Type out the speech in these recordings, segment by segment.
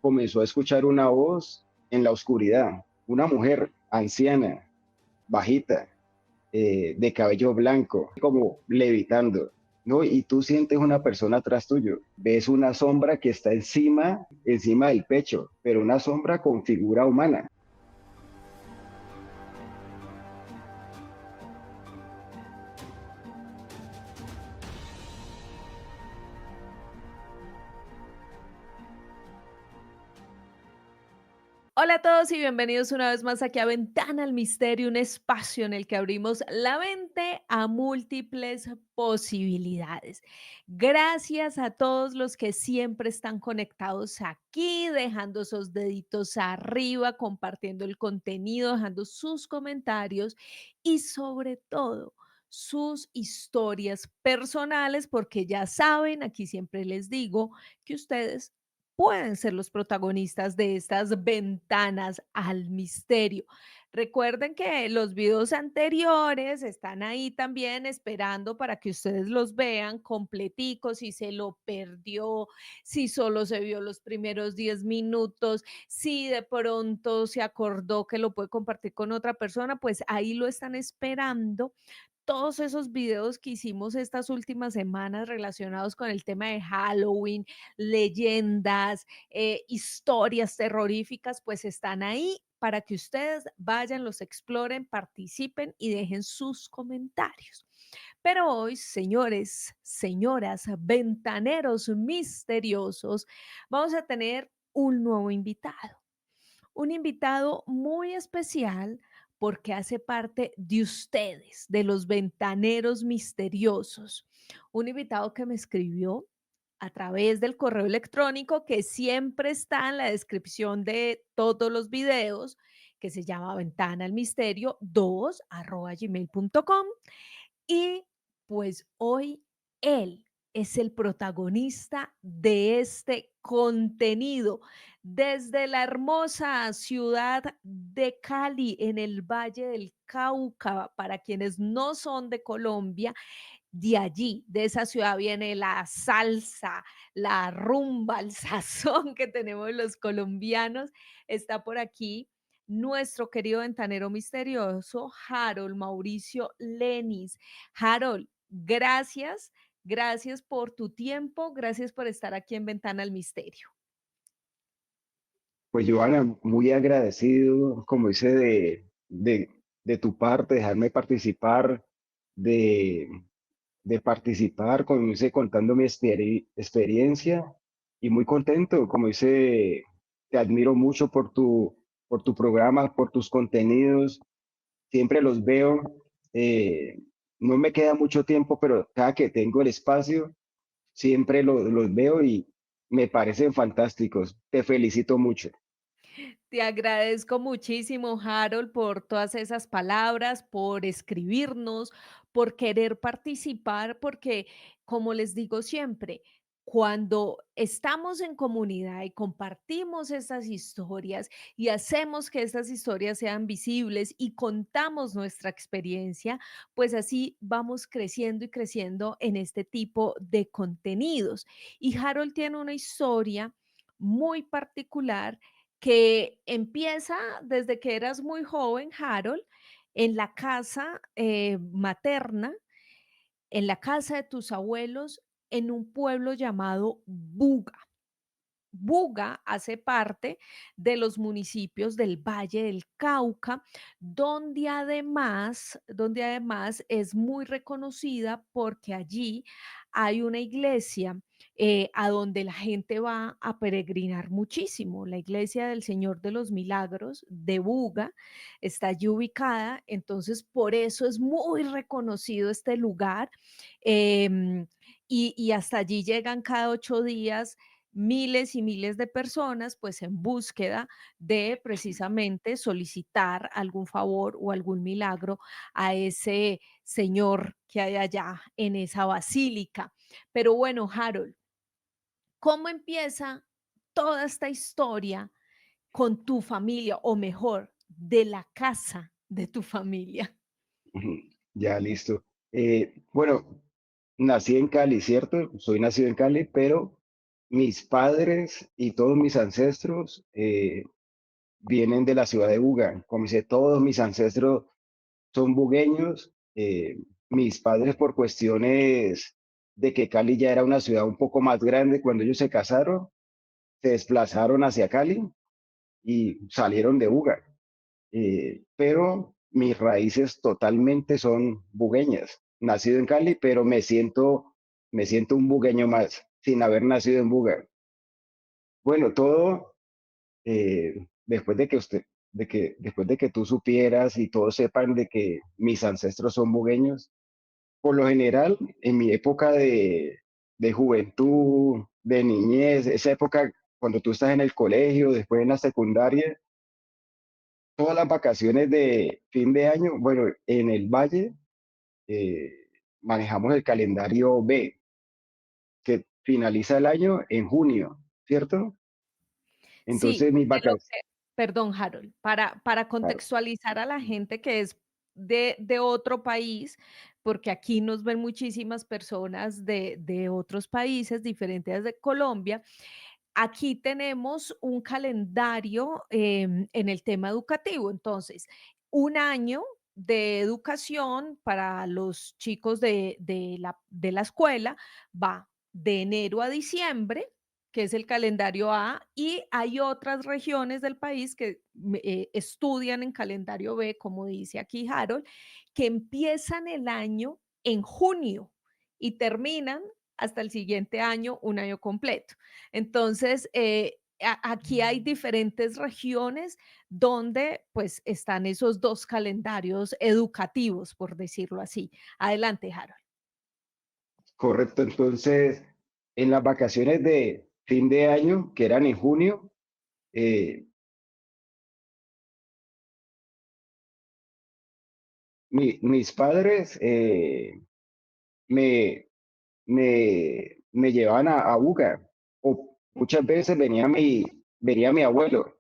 comenzó a escuchar una voz en la oscuridad, una mujer anciana, bajita, de cabello blanco, como levitando, ¿no? Y tú sientes una persona atrás tuyo, ves una sombra que está encima del pecho, pero una sombra con figura humana. Hola a todos y bienvenidos una vez más aquí a Ventana al Misterio, un espacio en el que abrimos la mente a múltiples posibilidades. Gracias a todos los que siempre están conectados aquí, dejando esos deditos arriba, compartiendo el contenido, dejando sus comentarios y sobre todo sus historias personales, porque ya saben, aquí siempre les digo que ustedes pueden ser los protagonistas de estas ventanas al misterio. Recuerden que los videos anteriores están ahí también esperando para que ustedes los vean completicos, si se lo perdió, si solo se vio los primeros 10 minutos, si de pronto se acordó que lo puede compartir con otra persona, pues ahí lo están esperando todos esos videos que hicimos estas últimas semanas relacionados con el tema de Halloween, leyendas, historias terroríficas, pues están ahí para que ustedes vayan, los exploren, participen y dejen sus comentarios. Pero hoy, señores, señoras, ventaneros misteriosos, vamos a tener un invitado muy especial porque hace parte de ustedes, de los ventaneros misteriosos. Un invitado que me escribió a través del correo electrónico que siempre está en la descripción de todos los videos, que se llama ventana al misterio 2@gmail.com. Y pues hoy él es el protagonista de este contenido desde la hermosa ciudad de Cali, en el Valle del Cauca. Para quienes no son de Colombia, de allí, de esa ciudad viene la salsa, la rumba, el sazón que tenemos los colombianos. Está por aquí nuestro querido ventanero misterioso, Harold Mauricio Lenis. Harold, gracias, gracias por tu tiempo, gracias por estar aquí en Ventana al Misterio. Pues Joana, muy agradecido, como dice, de tu parte, dejarme participar, de, de participar, como dice, contando mi experiencia y muy contento, como dice, te admiro mucho por tu programa, por tus contenidos, siempre los veo, no me queda mucho tiempo, pero cada que tengo el espacio, siempre los veo y me parecen fantásticos. Te felicito mucho. Te agradezco muchísimo, Harold, por todas esas palabras, por escribirnos, por querer participar, porque, como les digo siempre, cuando estamos en comunidad y compartimos estas historias y hacemos que estas historias sean visibles y contamos nuestra experiencia, pues así vamos creciendo y creciendo en este tipo de contenidos. Y Harold tiene una historia muy particular que empieza desde que eras muy joven, Harold, en la casa materna, en la casa de tus abuelos, en un pueblo llamado Buga. Buga hace parte de los municipios del Valle del Cauca, donde además es muy reconocida porque allí hay una iglesia a donde la gente va a peregrinar muchísimo. La iglesia del Señor de los Milagros de Buga está allí ubicada, entonces por eso es muy reconocido este lugar. Y hasta allí llegan cada 8 días miles y miles de personas, pues en búsqueda de precisamente solicitar algún favor o algún milagro a ese señor que hay allá en esa basílica. Pero bueno, Harold, ¿cómo empieza toda esta historia con tu familia, o mejor, de la casa de tu familia? Ujú, ya, listo. Bueno, nací en Cali, ¿cierto? Soy nacido en Cali, pero mis padres y todos mis ancestros vienen de la ciudad de Buga. Como dice, todos mis ancestros son bugueños. Mis padres por cuestiones de que Cali ya era una ciudad un poco más grande cuando ellos se casaron, se desplazaron hacia Cali y salieron de Buga. Pero mis raíces totalmente son bugueñas. Nacido en Cali, pero me siento un bugueño más, sin haber nacido en Buga. Bueno, todo después de que después de que tú supieras y todos sepan de que mis ancestros son bugueños, por lo general, en mi época de juventud, de niñez, esa época cuando tú estás en el colegio, después en la secundaria, todas las vacaciones de fin de año, bueno, en el Valle eh, manejamos el calendario B, que finaliza el año en junio, ¿cierto? Sí, Entonces mis de lo vacaciones, que perdón, Harold, para contextualizar a la gente que es de otro país, porque aquí nos ven muchísimas personas de otros países diferentes de Colombia. Aquí tenemos un calendario, en el tema educativo. Entonces, un año de educación para los chicos de la escuela va de enero a diciembre, que es el calendario A, y hay otras regiones del país que estudian en calendario B, como dice aquí Harold, que empiezan el año en junio y terminan hasta el siguiente año, un año completo. Entonces, aquí hay diferentes regiones donde pues están esos dos calendarios educativos, por decirlo así. Adelante, Harold. correcto, entonces en las vacaciones de fin de año, que eran en junio, eh, mis padres me, me llevaban a Buga, o muchas veces venía mi abuelo,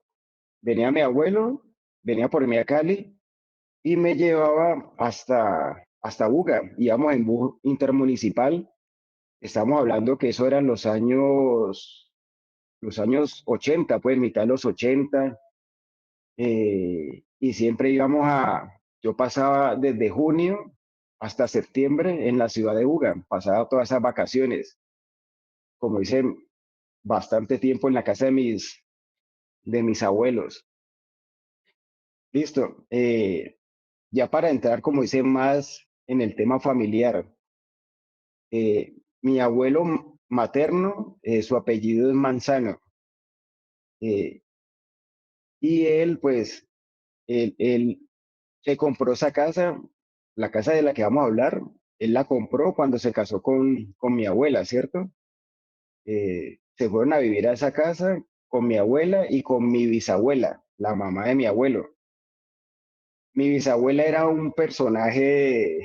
venía por mí a Cali y me llevaba hasta Buga. Íbamos en bus intermunicipal. Estamos hablando que eso eran los años 80, pues mitad de los 80. Y siempre yo pasaba desde junio hasta septiembre en la ciudad de Buga, pasaba todas esas vacaciones, como dicen, bastante tiempo en la casa de mis abuelos. Listo. Ya para entrar, como dice, más en el tema familiar, mi abuelo materno, su apellido es Manzano, eh, y él, pues, él se compró esa casa, la casa de la que vamos a hablar, él la compró cuando se casó con mi abuela, ¿cierto? Se fueron a vivir a esa casa con mi abuela y con mi bisabuela, la mamá de mi abuelo. Mi bisabuela era un personaje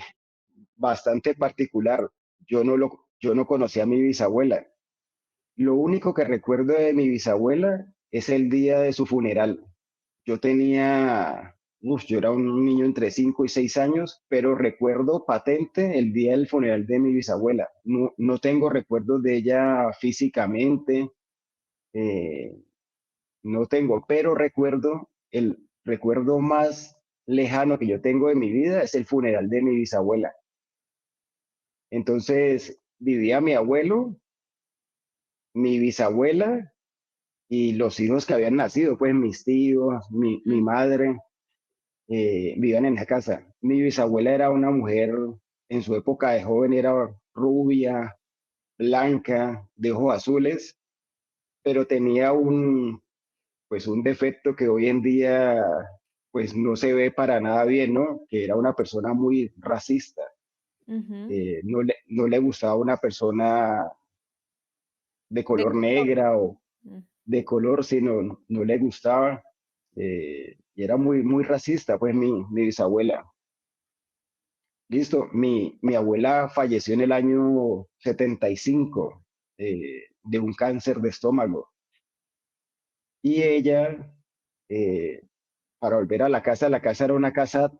bastante particular. Yo no conocía a mi bisabuela. Lo único que recuerdo de mi bisabuela es el día de su funeral. Yo era un niño entre 5 y 6 años, pero recuerdo patente el día del funeral de mi bisabuela. No, no tengo recuerdos de ella físicamente, eh, no tengo, pero el recuerdo más lejano que yo tengo de mi vida es el funeral de mi bisabuela. Entonces, vivía mi abuelo, mi bisabuela y los hijos que habían nacido, pues mis tíos, mi madre, vivían en esa casa. Mi bisabuela era una mujer, en su época de joven era rubia, blanca, de ojos azules, pero tenía pues un defecto que hoy en día pues no se ve para nada bien, ¿no? Que era una persona muy racista. Ujú. No le gustaba una persona de De color color. negra o Mm, de color, sino no le gustaba. Y era muy racista, pues mi bisabuela. Listo, mi abuela falleció en el año 75 de un cáncer de estómago. Y ella, eh, para volver a la casa era una casa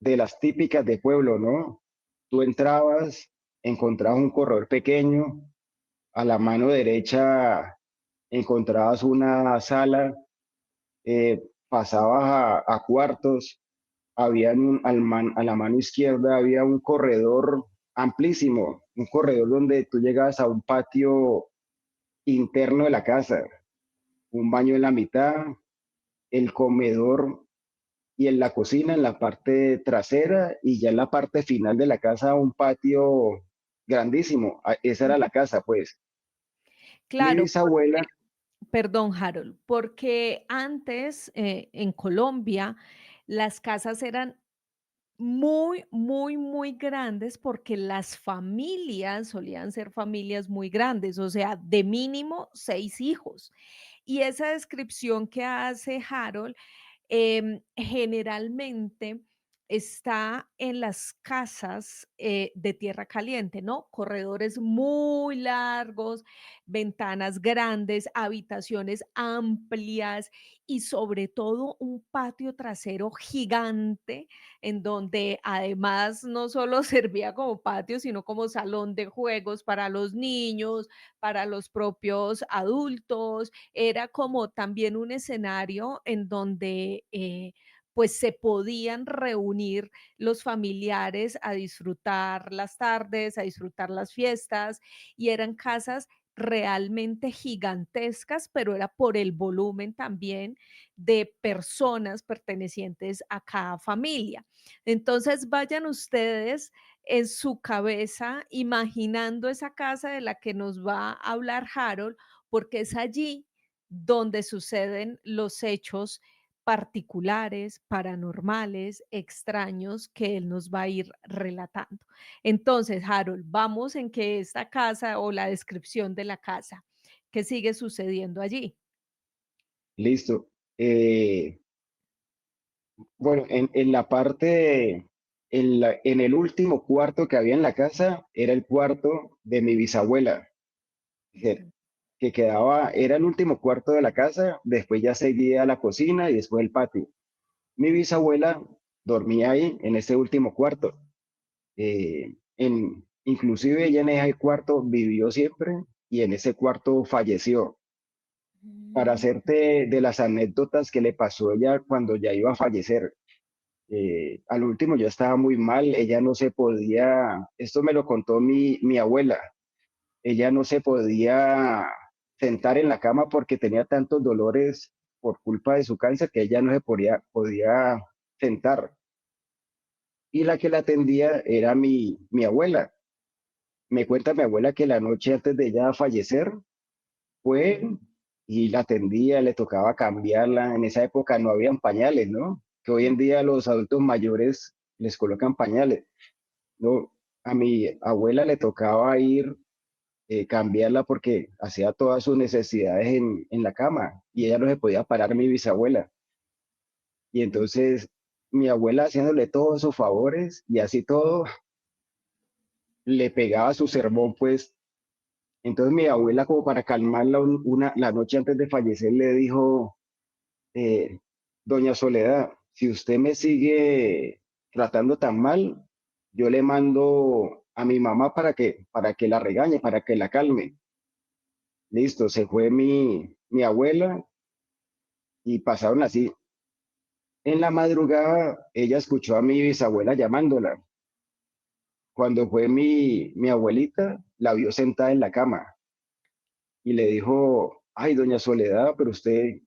de las típicas de pueblo, ¿no? Tú entrabas, encontrabas un corredor pequeño, a la mano derecha encontrabas una sala, pasabas a cuartos, a la mano izquierda había un corredor amplísimo, un corredor donde tú llegabas a un patio interno de la casa, un baño en la mitad, el comedor y en la cocina en la parte trasera y ya en la parte final de la casa un patio grandísimo. Esa era la casa, pues. Mi Claro, bisabuela, perdón, Harold, porque antes, en Colombia, las casas eran muy, muy, muy grandes, porque las familias solían ser familias muy grandes, o sea, de mínimo 6 hijos. Y esa descripción que hace Harold, generalmente está en las casas, de tierra caliente, ¿no? Corredores muy largos, ventanas grandes, habitaciones amplias y sobre todo un patio trasero gigante, en donde además no solo servía como patio, sino como salón de juegos para los niños, para los propios adultos. Era como también un escenario en donde, pues, se podían reunir los familiares a disfrutar las tardes, a disfrutar las fiestas, y eran casas realmente gigantescas, pero era por el volumen también de personas pertenecientes a cada familia. Entonces, vayan ustedes en su cabeza imaginando esa casa de la que nos va a hablar Harold, porque es allí donde suceden los hechos particulares, paranormales, extraños que él nos va a ir relatando. Entonces, Harold, vamos en que esta casa o la descripción de la casa, ¿qué sigue sucediendo allí? listo. Eh, bueno, en la parte, en el último cuarto que había en la casa, era el cuarto de mi bisabuela, que, que quedaba, era el último cuarto de la casa, después ya seguía la cocina y después el patio. Mi bisabuela dormía ahí, en ese último cuarto. Inclusive ella en ese cuarto vivió siempre y en ese cuarto falleció. Para Mm, hacerte de las anécdotas que le pasó a ella cuando ya iba a fallecer. Al último yo estaba muy mal, ella no se podía, esto me lo contó mi abuela, ella no se podía sentar en la cama porque tenía tantos dolores por culpa de su cáncer que ella no se podía sentar. Y la que la atendía era mi abuela. Me cuenta mi abuela que la noche antes de ella fallecer fue y la atendía, le tocaba cambiarla. En esa época no habían pañales, ¿no? Que hoy en día los adultos mayores les colocan pañales. No, a mi abuela le tocaba ir, cambiarla porque hacía todas sus necesidades en la cama y ella no se podía parar, mi bisabuela. Y mm, entonces mi abuela haciéndole todos sus favores y así todo, le pegaba su sermón, pues. Entonces mi abuela, como para calmarla la noche antes de fallecer, le dijo, eh, doña Soledad, si usted me sigue tratando tan mal, yo le mando a mi mamá para que la regañe, para que la calme. Listo, se fue mi abuela y pasaron así. En la madrugada, ella escuchó a mi bisabuela llamándola. Cuando fue mi abuelita, la vio sentada en la cama y le dijo, ay, doña Soledad, pero usted,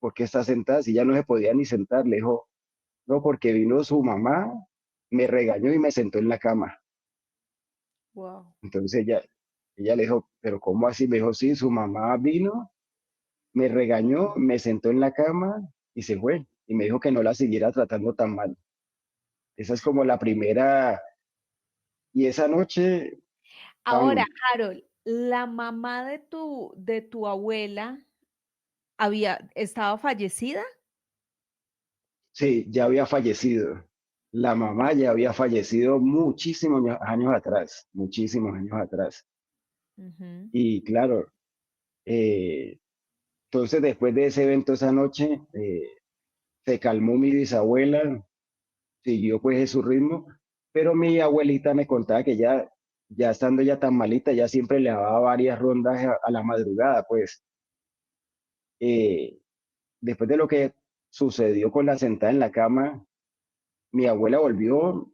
¿por qué está sentada? Si ya no se podía ni sentar. Le dijo, no, porque vino su mamá, me regañó y me sentó en la cama. Wow. Entonces ella le dijo, pero ¿cómo así? Me dijo, sí, su mamá vino, me regañó, me sentó en la cama y se fue. Y me dijo que no la siguiera tratando tan mal. Esa es como la primera. Y esa noche, Ahora, tan, Harold, la mamá de tu abuela ¿estaba fallecida? sí, ya había fallecido. La mamá ya había fallecido muchísimos años atrás, muchísimos años atrás. Ujú. Y claro, eh, entonces después de ese evento esa noche, se calmó mi bisabuela, siguió pues su ritmo, pero mi abuelita me contaba que ya ya estando ya tan malita, ya siempre le daba varias rondas a la madrugada, pues eh, después de lo que sucedió con la sentada en la cama, mi abuela volvió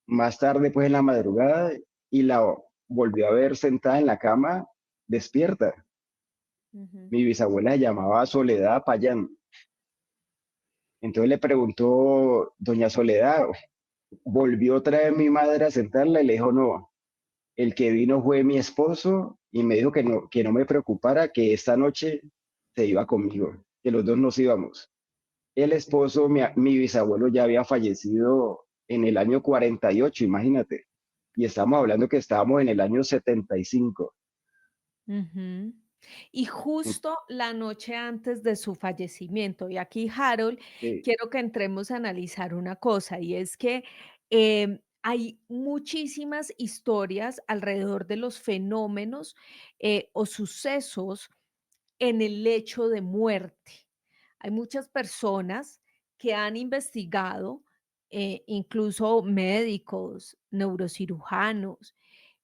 más tarde, pues en la madrugada, y la volvió a ver sentada en la cama, despierta. Ujú, Mi bisabuela se llamaba Soledad Payán. Entonces le preguntó, doña Soledad, volvió otra vez mi madre a sentarla y le dijo, no, el que vino fue mi esposo y me dijo que no me preocupara, que esta noche se iba conmigo, que los dos nos íbamos. El esposo, mi bisabuelo ya había fallecido en el año 48, imagínate. Y estamos hablando que estábamos en el año 75. ujú. Y justo la noche antes de su fallecimiento, y aquí, Harold, Sí, quiero que entremos a analizar una cosa, y es que hay muchísimas historias alrededor de los fenómenos o sucesos en el lecho de muerte. Hay muchas personas que han investigado, incluso médicos, neurocirujanos,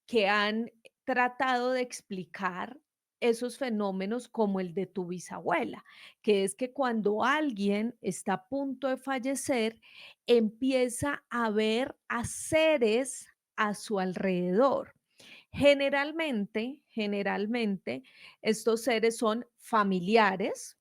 que han tratado de explicar esos fenómenos como el de tu bisabuela, que es que cuando alguien está a punto de fallecer, empieza a ver a seres a su alrededor. Generalmente, estos seres son familiares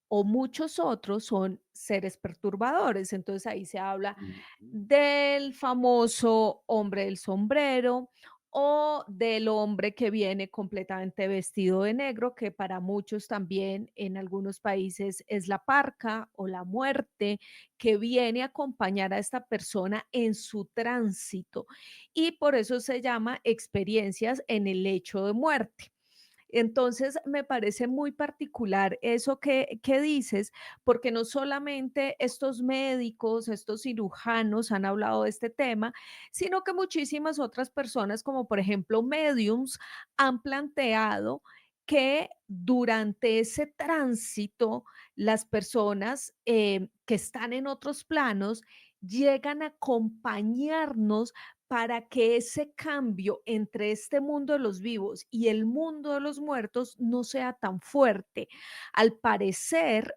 o muchos otros son seres perturbadores. Entonces ahí se habla ujú, del famoso hombre del sombrero o del hombre que viene completamente vestido de negro, que para muchos también en algunos países es la parca o la muerte, que viene a acompañar a esta persona en su tránsito. Y por eso se llama experiencias en el lecho de muerte. Entonces, me parece muy particular eso que dices, porque no solamente estos médicos, estos cirujanos han hablado de este tema, sino que muchísimas otras personas, como por ejemplo mediums, han planteado que durante ese tránsito, las personas que están en otros planos llegan a acompañarnos para que ese cambio entre este mundo de los vivos y el mundo de los muertos no sea tan fuerte. Al parecer,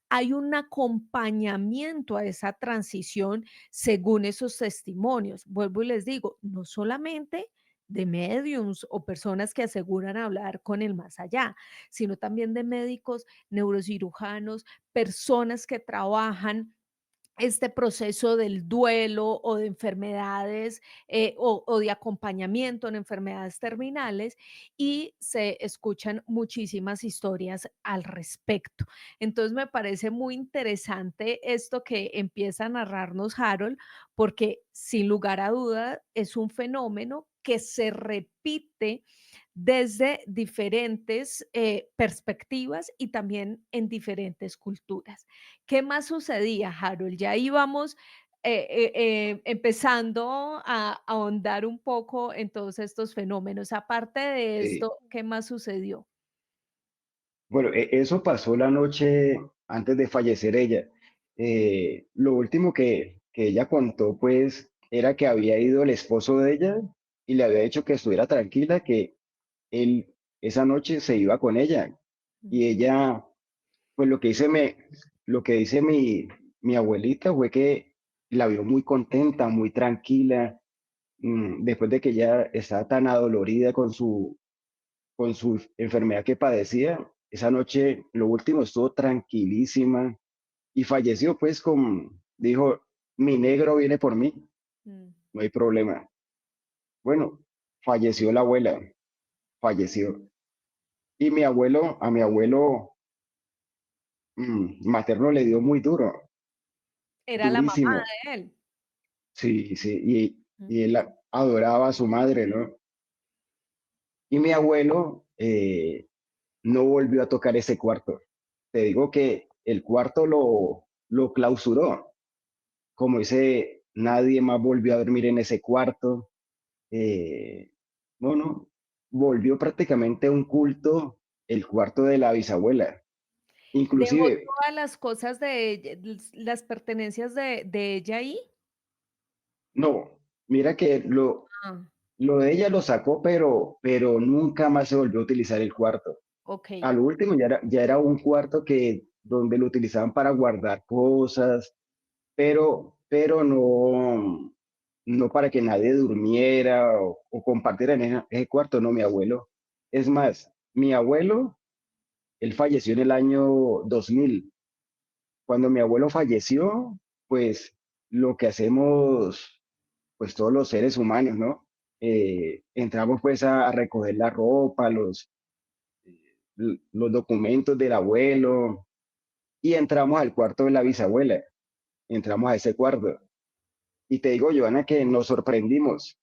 hay un acompañamiento a esa transición según esos testimonios. Vuelvo y les digo, no solamente de mediums o personas que aseguran hablar con el más allá, sino también de médicos, neurocirujanos, personas que trabajan este proceso del duelo o de enfermedades o de acompañamiento en enfermedades terminales y se escuchan muchísimas historias al respecto. Entonces me parece muy interesante esto que empieza a narrarnos Harold, porque sin lugar a duda es un fenómeno que se repite desde diferentes perspectivas y también en diferentes culturas. ¿Qué más sucedía, Harold? Ya íbamos empezando a ahondar un poco en todos estos fenómenos. Aparte de sí. esto, ¿qué más sucedió? Bueno, eso pasó la noche antes de fallecer ella. Lo último que ella contó, pues, era que había ido el esposo de ella y le había dicho que estuviera tranquila, que él esa noche se iba con ella. Y Ujú, ella, pues lo que dice mi abuelita fue que la vio muy contenta, muy tranquila, después de que ella estaba tan adolorida con su enfermedad que padecía. Esa noche, lo último, estuvo tranquilísima y falleció, pues, dijo, mi negro viene por mí, mm. no hay problema. Bueno, falleció la abuela, falleció. Y a mi abuelo materno le dio muy duro, Era la mamá durísimo. de él. Sí, sí, Mm. y él adoraba a su madre, ¿no? Y mi abuelo no volvió a tocar ese cuarto. Te digo que el cuarto lo clausuró. Como dice, nadie más volvió a dormir en ese cuarto. Eh, no, no, volvió prácticamente un culto el cuarto de la bisabuela. ¿Dejó Inclusive, todas las cosas de ella, las pertenencias de ella ahí? no, Mira que Ah, lo de ella lo sacó, pero nunca más se volvió a utilizar el cuarto. okey. Al último ya era un cuarto que donde lo utilizaban para guardar cosas, pero no para que nadie durmiera o compartiera en ese cuarto, no, mi abuelo. Es más, mi abuelo, él falleció en el año 2000. Cuando mi abuelo falleció, pues lo que hacemos, pues todos los seres humanos, ¿no? Entramos pues a recoger la ropa, los documentos del abuelo y entramos al cuarto de la bisabuela, entramos a ese cuarto. Y te digo, Joana, que nos sorprendimos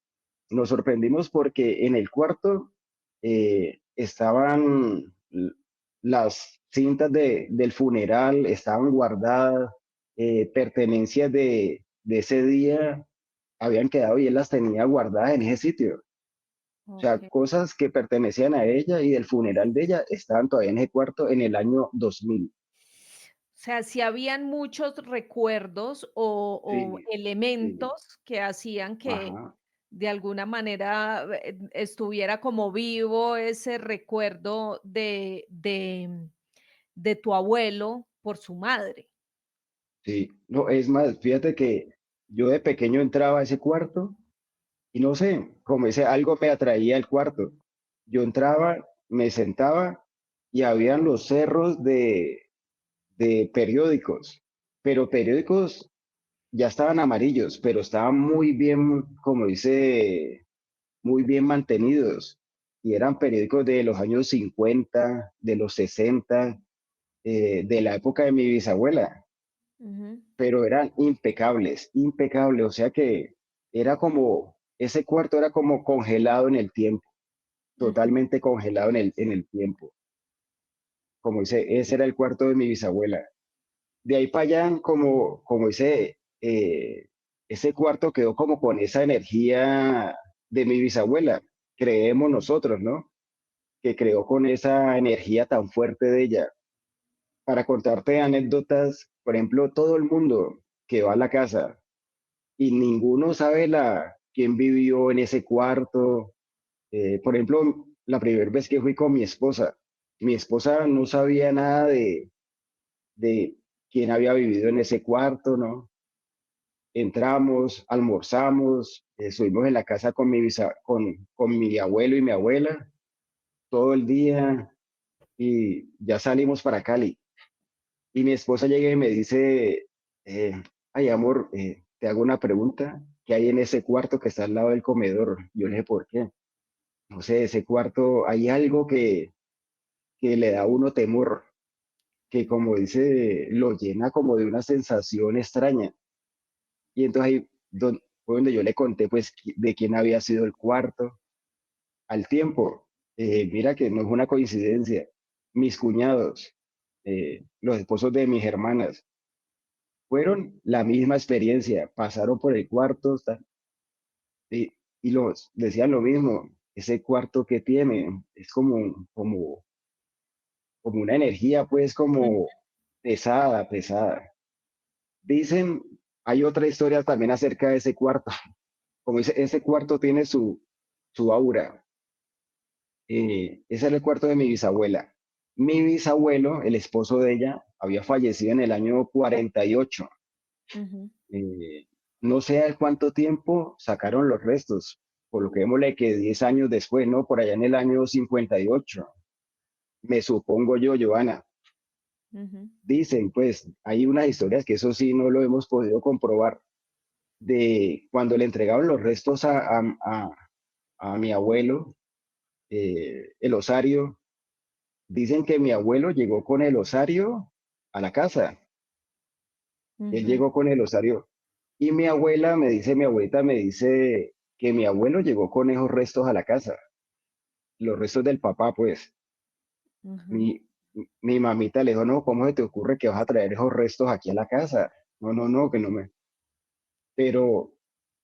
porque en el cuarto estaban las cintas del funeral, estaban guardadas, pertenencias de ese día habían quedado y él las tenía guardadas en ese sitio. O sea, Okey. cosas que pertenecían a ella y del funeral de ella estaban todavía en ese cuarto en el año 2000. O sea, si habían muchos recuerdos o Sí, sí, elementos que hacían que ajá, de alguna manera, estuviera como vivo ese recuerdo de tu abuelo por su madre. sí. No, es más, fíjate que yo de pequeño entraba a ese cuarto y no sé, como ese algo me atraía al cuarto. Yo entraba, me sentaba y habían los cerros de periódicos, pero periódicos ya estaban amarillos, pero estaban muy bien, como dice, muy bien mantenidos. Y eran periódicos de los años 50, de los 60, de la época de mi bisabuela, Ujú, pero eran impecables, impecables. O sea que era como, ese cuarto era como congelado en el tiempo, ujú, totalmente congelado en el tiempo. Como dice, ese era el cuarto de mi bisabuela. De ahí para allá, como dice, ese cuarto quedó como con esa energía de mi bisabuela, creemos nosotros, ¿no? Que creó con esa energía tan fuerte de ella. Para contarte anécdotas, por ejemplo, todo el mundo que va a la casa y ninguno sabe quién vivió en ese cuarto. Por ejemplo, la primera vez que fui con mi esposa no sabía nada de quién había vivido en ese cuarto, ¿no? Entramos, almorzamos, estuvimos en la casa con mi abuelo y mi abuela todo el día y ya salimos para Cali. Y mi esposa llega y me dice, eh, ay amor, te hago una pregunta, ¿qué hay en ese cuarto que está al lado del comedor? Yo le dije, ¿por qué? No sé, ese cuarto, hay algo que le da a uno temor, que como dice, lo llena como de una sensación extraña. Y entonces ahí fue donde yo le conté pues de quién había sido el cuarto. Al tiempo, mira que no es una coincidencia, mis cuñados, los esposos de mis hermanas, fueron la misma experiencia, pasaron por el cuarto y los decían lo mismo, ese cuarto que tiene es como una energía pues ujú, como pesada, pesada. Dicen, hay otra historia también acerca de ese cuarto, como dice, ese cuarto tiene su aura. Ese era el cuarto de mi bisabuela. Mi bisabuelo, el esposo de ella, había fallecido en el año 48. ujú, Eh, no sé al cuánto tiempo sacaron los restos, por lo que démosle que 10 años después, ¿no? Por allá en el año 58, me supongo yo, Joana. ujú, Dicen, pues, hay unas historias que eso sí no lo hemos podido comprobar, de cuando le entregaron los restos a mi abuelo, el osario. Dicen que mi abuelo llegó con el osario a la casa. Él ujú, llegó con el osario. Y mi abuela me dice, mi abuelita me dice que mi abuelo llegó con esos restos a la casa. Los restos del papá, pues. ujú, Mi, mi mamita le dijo, no, ¿cómo se te ocurre que vas a traer esos restos aquí a la casa? No, no, no, que no me. Pero,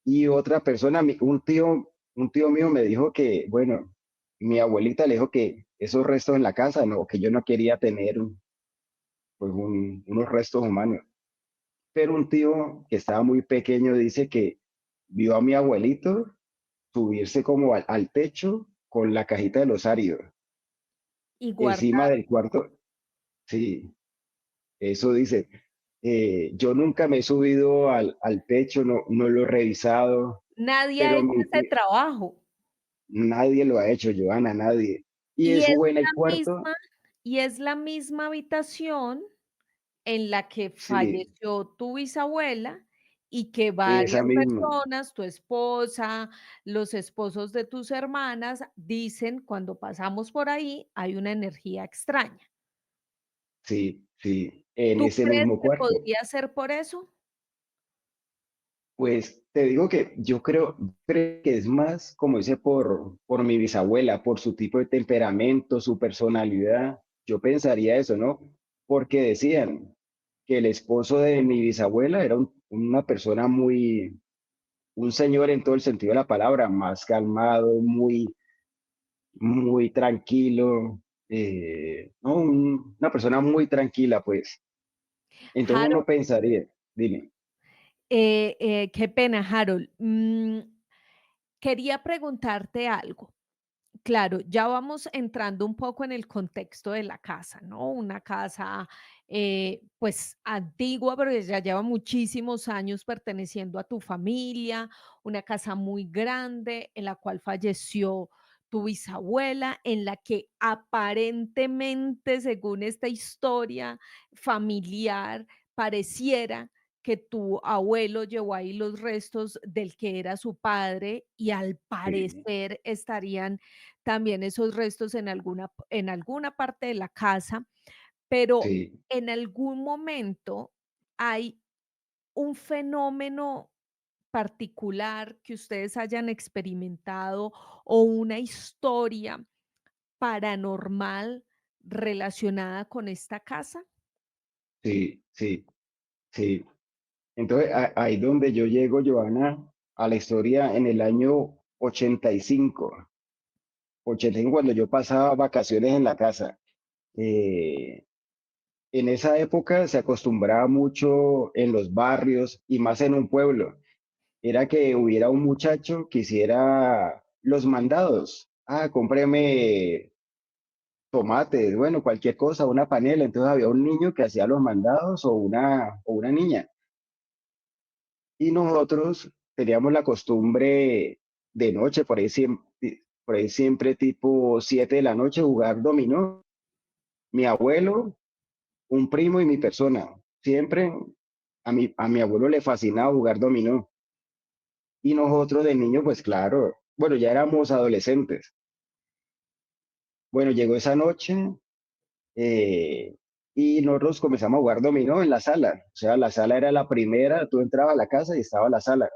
y otra persona, un tío mío me dijo que, bueno, mi abuelita le dijo que esos restos en la casa, no, que yo no quería tener pues unos restos humanos. Pero un tío que estaba muy pequeño dice que vio a mi abuelito subirse como al techo con la cajita de los Arios Y encima guardar. del cuarto. Sí, eso dice. Yo nunca me he subido al techo, no lo he revisado, Nadie ha pero hecho ese trabajo. nadie lo ha hecho, Joana, nadie. Y Y es eso en el la cuarto, misma y es la misma habitación en la que sí, falleció tu bisabuela y que esa varias misma, personas, tu esposa, los esposos de tus hermanas, dicen cuando pasamos por ahí, hay una energía extraña. sí, sí, en ¿Tú ese crees mismo que cuarto. podría ser por eso? Pues te digo que creo que es más, como dice, por mi bisabuela, por su tipo de temperamento, su personalidad. Yo pensaría eso, ¿no? Porque decían que el esposo de mi bisabuela era una persona un señor en todo el sentido de la palabra, más calmado, muy tranquilo, ¿no? Una persona muy tranquila, pues. Entonces uno Harold, pensaría, dime, qué pena, Harold. Quería preguntarte algo. Claro, ya vamos entrando un poco en el contexto de la casa, ¿no? Una casa, pues antigua, pero que ya lleva muchísimos años perteneciendo a tu familia, una casa muy grande en la cual falleció tu bisabuela, en la que aparentemente, según esta historia familiar, pareciera que tu abuelo llevó ahí los restos del que era su padre y al sí, parecer estarían también esos restos en alguna parte de la casa, pero sí, en algún momento hay un fenómeno particular que ustedes hayan experimentado o una historia paranormal relacionada con esta casa. sí, sí, sí. Entonces, ahí donde yo llego, Joana, a la historia en el año 85, cuando yo pasaba vacaciones en la casa. Eh, en esa época se acostumbraba mucho en los barrios y más en un pueblo. Era que hubiera un muchacho que hiciera los mandados. Ah, cómpreme tomates, bueno, cualquier cosa, una panela. Entonces había un niño que hacía los mandados o una niña. Y nosotros teníamos la costumbre de noche, por ahí siempre tipo 7 de la noche, jugar dominó. Mi abuelo, un primo y mi persona. Siempre a mi abuelo le fascinaba jugar dominó. Y nosotros de niños, pues claro, bueno, ya éramos adolescentes. Bueno, llegó esa noche eh, y nosotros comenzamos a jugar dominó en la sala. O sea, la sala era la primera, tú entrabas a la casa y estaba la sala.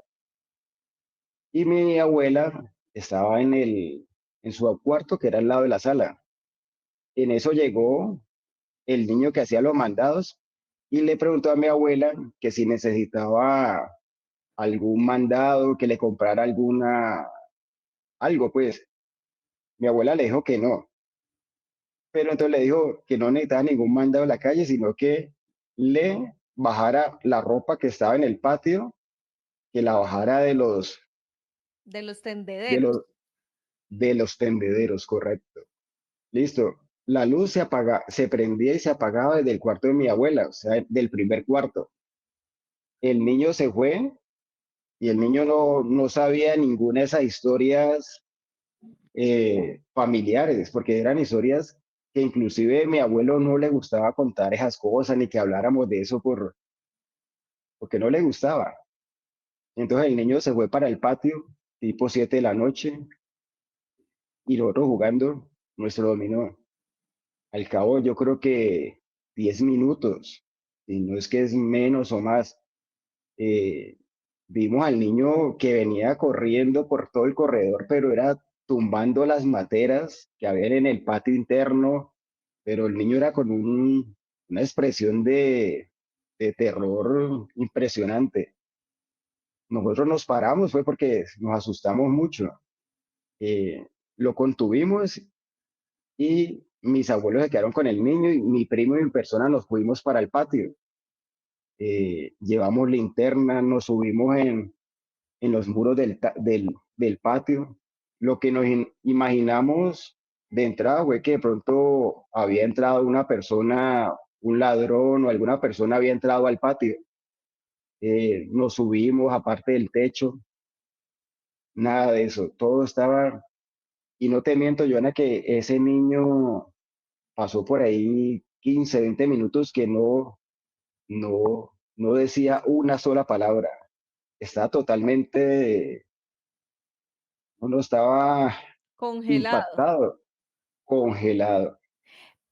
Y mi abuela estaba en su cuarto, que era al lado de la sala. En eso llegó el niño que hacía los mandados y le preguntó a mi abuela que si necesitaba algún mandado, que le comprara algo, pues. Mi abuela le dijo que no, pero entonces le dijo que no necesitaba ningún mandado en la calle, sino que le bajara la ropa que estaba en el patio, que la bajara De los de tendederos. los, de los tendederos, correcto. Listo. La luz se prendía y se apagaba desde el cuarto de mi abuela, o sea, del primer cuarto. El niño se fue y el niño no sabía ninguna de esas historias familiares, porque eran historias que inclusive mi abuelo no le gustaba contar esas cosas ni que habláramos de eso porque no le gustaba. Entonces el niño se fue para el patio, tipo 7 de la noche, y nosotros jugando nuestro dominó. Al cabo, yo creo que 10 minutos, y no es que es menos o más, eh, vimos al niño que venía corriendo por todo el corredor, pero era tumbando las materas que había en el patio interno, pero el niño era con una expresión de terror impresionante. Nosotros nos paramos, fue porque nos asustamos mucho. Eh, lo contuvimos y mis abuelos se quedaron con el niño y mi primo y mi persona nos fuimos para el patio. Llevamos linterna, nos subimos en los muros del patio. Lo que nos imaginamos de entrada fue que de pronto había entrado una persona, un ladrón o alguna persona había entrado al patio. Nos subimos aparte del techo, nada de eso, todo estaba, y no te miento, Joana, que ese niño pasó por ahí 15, 20 minutos que no decía una sola palabra. Estaba totalmente, uno estaba Congelado. impactado, congelado.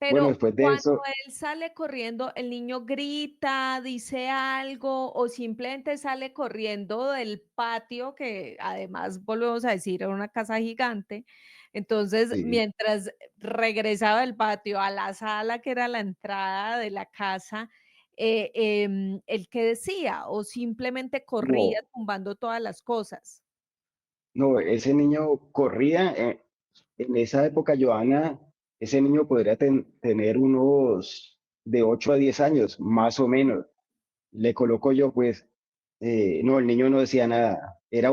Bueno, Pero después de cuando eso, él sale corriendo, ¿el niño grita, dice algo o simplemente sale corriendo del patio, que además volvemos a decir, era una casa gigante? Entonces, sí, mientras regresaba del patio a la sala, que era la entrada de la casa, ¿él qué decía? ¿O simplemente corría no, tumbando todas las cosas? no, ese niño corría, en esa época, Joana, ese niño podría tener unos de 8 a 10 años, más o menos. Le coloco yo, pues, no, el niño no decía nada. Era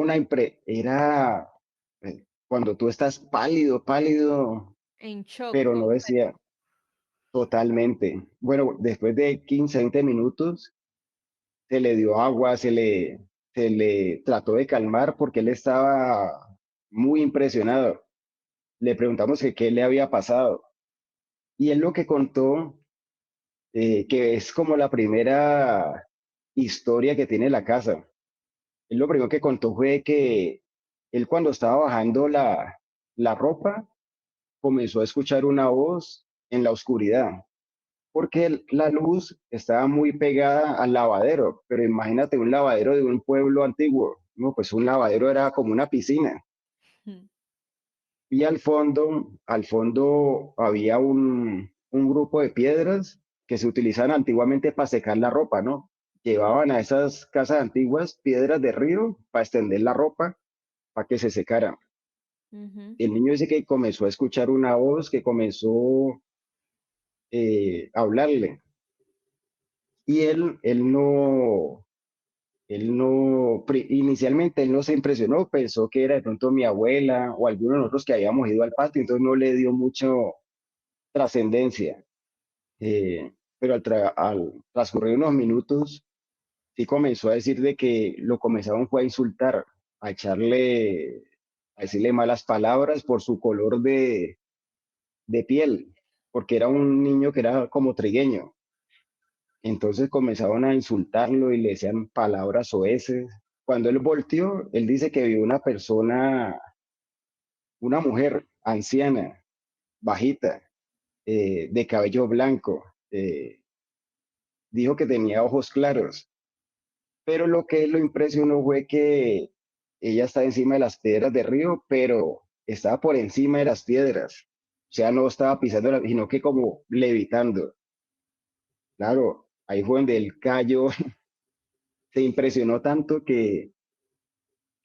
cuando tú estás pálido, pálido, En shock pero no completo. decía totalmente. Bueno, después de 15, 20 minutos, se le dio agua, se le trató de calmar porque él estaba muy impresionado. Le preguntamos que qué le había pasado. Y él lo que contó, que es como la primera historia que tiene la casa. Él lo primero que contó fue que él cuando estaba bajando la ropa, comenzó a escuchar una voz en la oscuridad, porque la luz estaba muy pegada al lavadero, pero imagínate un lavadero de un pueblo antiguo, no, pues un lavadero era como una piscina, Mm, y al fondo había un grupo de piedras que se utilizaban antiguamente para secar la ropa, ¿no? Llevaban a esas casas antiguas piedras de río para extender la ropa para que se secara. ujú. El niño dice que comenzó a escuchar una voz que comenzó a hablarle y inicialmente él no se impresionó, pensó que era de pronto mi abuela o alguno de nosotros que habíamos ido al patio, entonces no le dio mucho trascendencia. Pero al transcurrir unos minutos, sí comenzó a decir de que lo comenzaron fue a insultar, a echarle, a decirle malas palabras por su color de piel, porque era un niño que era como trigueño. Entonces comenzaron a insultarlo y le decían palabras soeces. Cuando él volteó, él dice que vio una persona, una mujer anciana, bajita, de cabello blanco. Dijo que tenía ojos claros, pero lo que lo impresionó fue que ella estaba encima de las piedras del río, pero estaba por encima de las piedras. O sea, no estaba pisando, sino que como levitando. Claro, ahí fue donde el callo se impresionó tanto que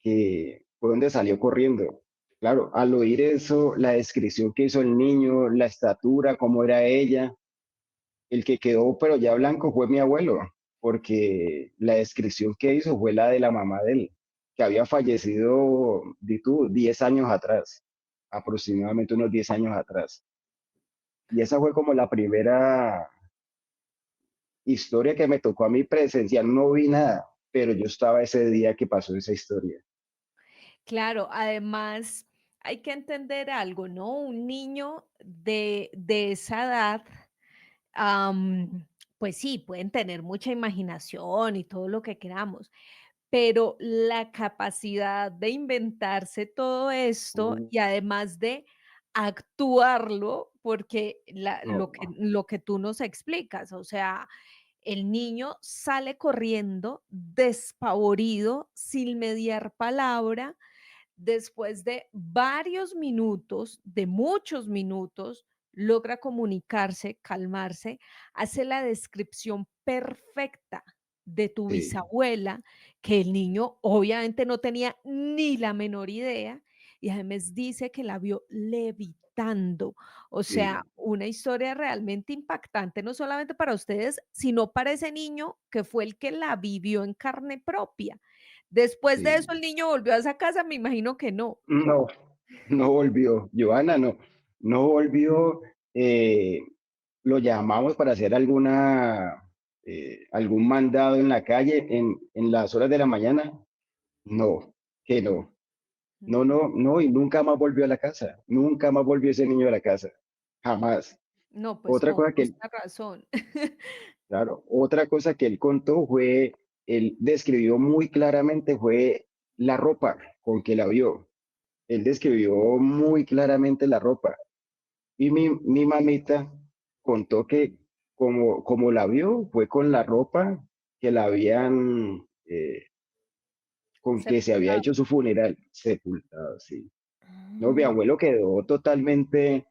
fue donde salió corriendo. Claro, al oír eso, la descripción que hizo el niño, la estatura, cómo era ella, el que quedó pero ya blanco fue mi abuelo, porque la descripción que hizo fue la de la mamá de él, que había fallecido, di tú, 10 años atrás, aproximadamente unos 10 años atrás. Y esa fue como la primera historia que me tocó a mí presenciar. No vi nada, pero yo estaba ese día que pasó esa historia. Claro, además hay que entender algo, ¿no? Un niño de esa edad, pues sí, pueden tener mucha imaginación y todo lo que queramos, pero la capacidad de inventarse todo esto Uh, y además de actuarlo, porque no, lo que tú nos explicas, o sea, el niño sale corriendo despavorido, sin mediar palabra. Después de varios minutos, de muchos minutos, logra comunicarse, calmarse, hace la descripción perfecta de tu sí, bisabuela, que el niño obviamente no tenía ni la menor idea, y además dice que la vio levitando. O sea, sí, una historia realmente impactante, no solamente para ustedes, sino para ese niño que fue el que la vivió en carne propia. Después de eso, sí. ¿el niño volvió a esa casa? Me imagino que no. No, no volvió. Joana no volvió. eh, lo llamamos para hacer algún mandado en la calle en las horas de la mañana. No, que no. No, Mm, no, no, y nunca más volvió a la casa. Nunca más volvió ese niño a la casa. Jamás. no, pues Otra con cosa que él, justa razón. claro, otra cosa que él contó fue, él describió muy claramente fue la ropa con que la vio. Él describió muy claramente la ropa. Y mi mamita contó que como la vio fue con la ropa que la habían, con que se había Sepultado. hecho su funeral, sepultado, sí. No, mi Ah, abuelo quedó totalmente,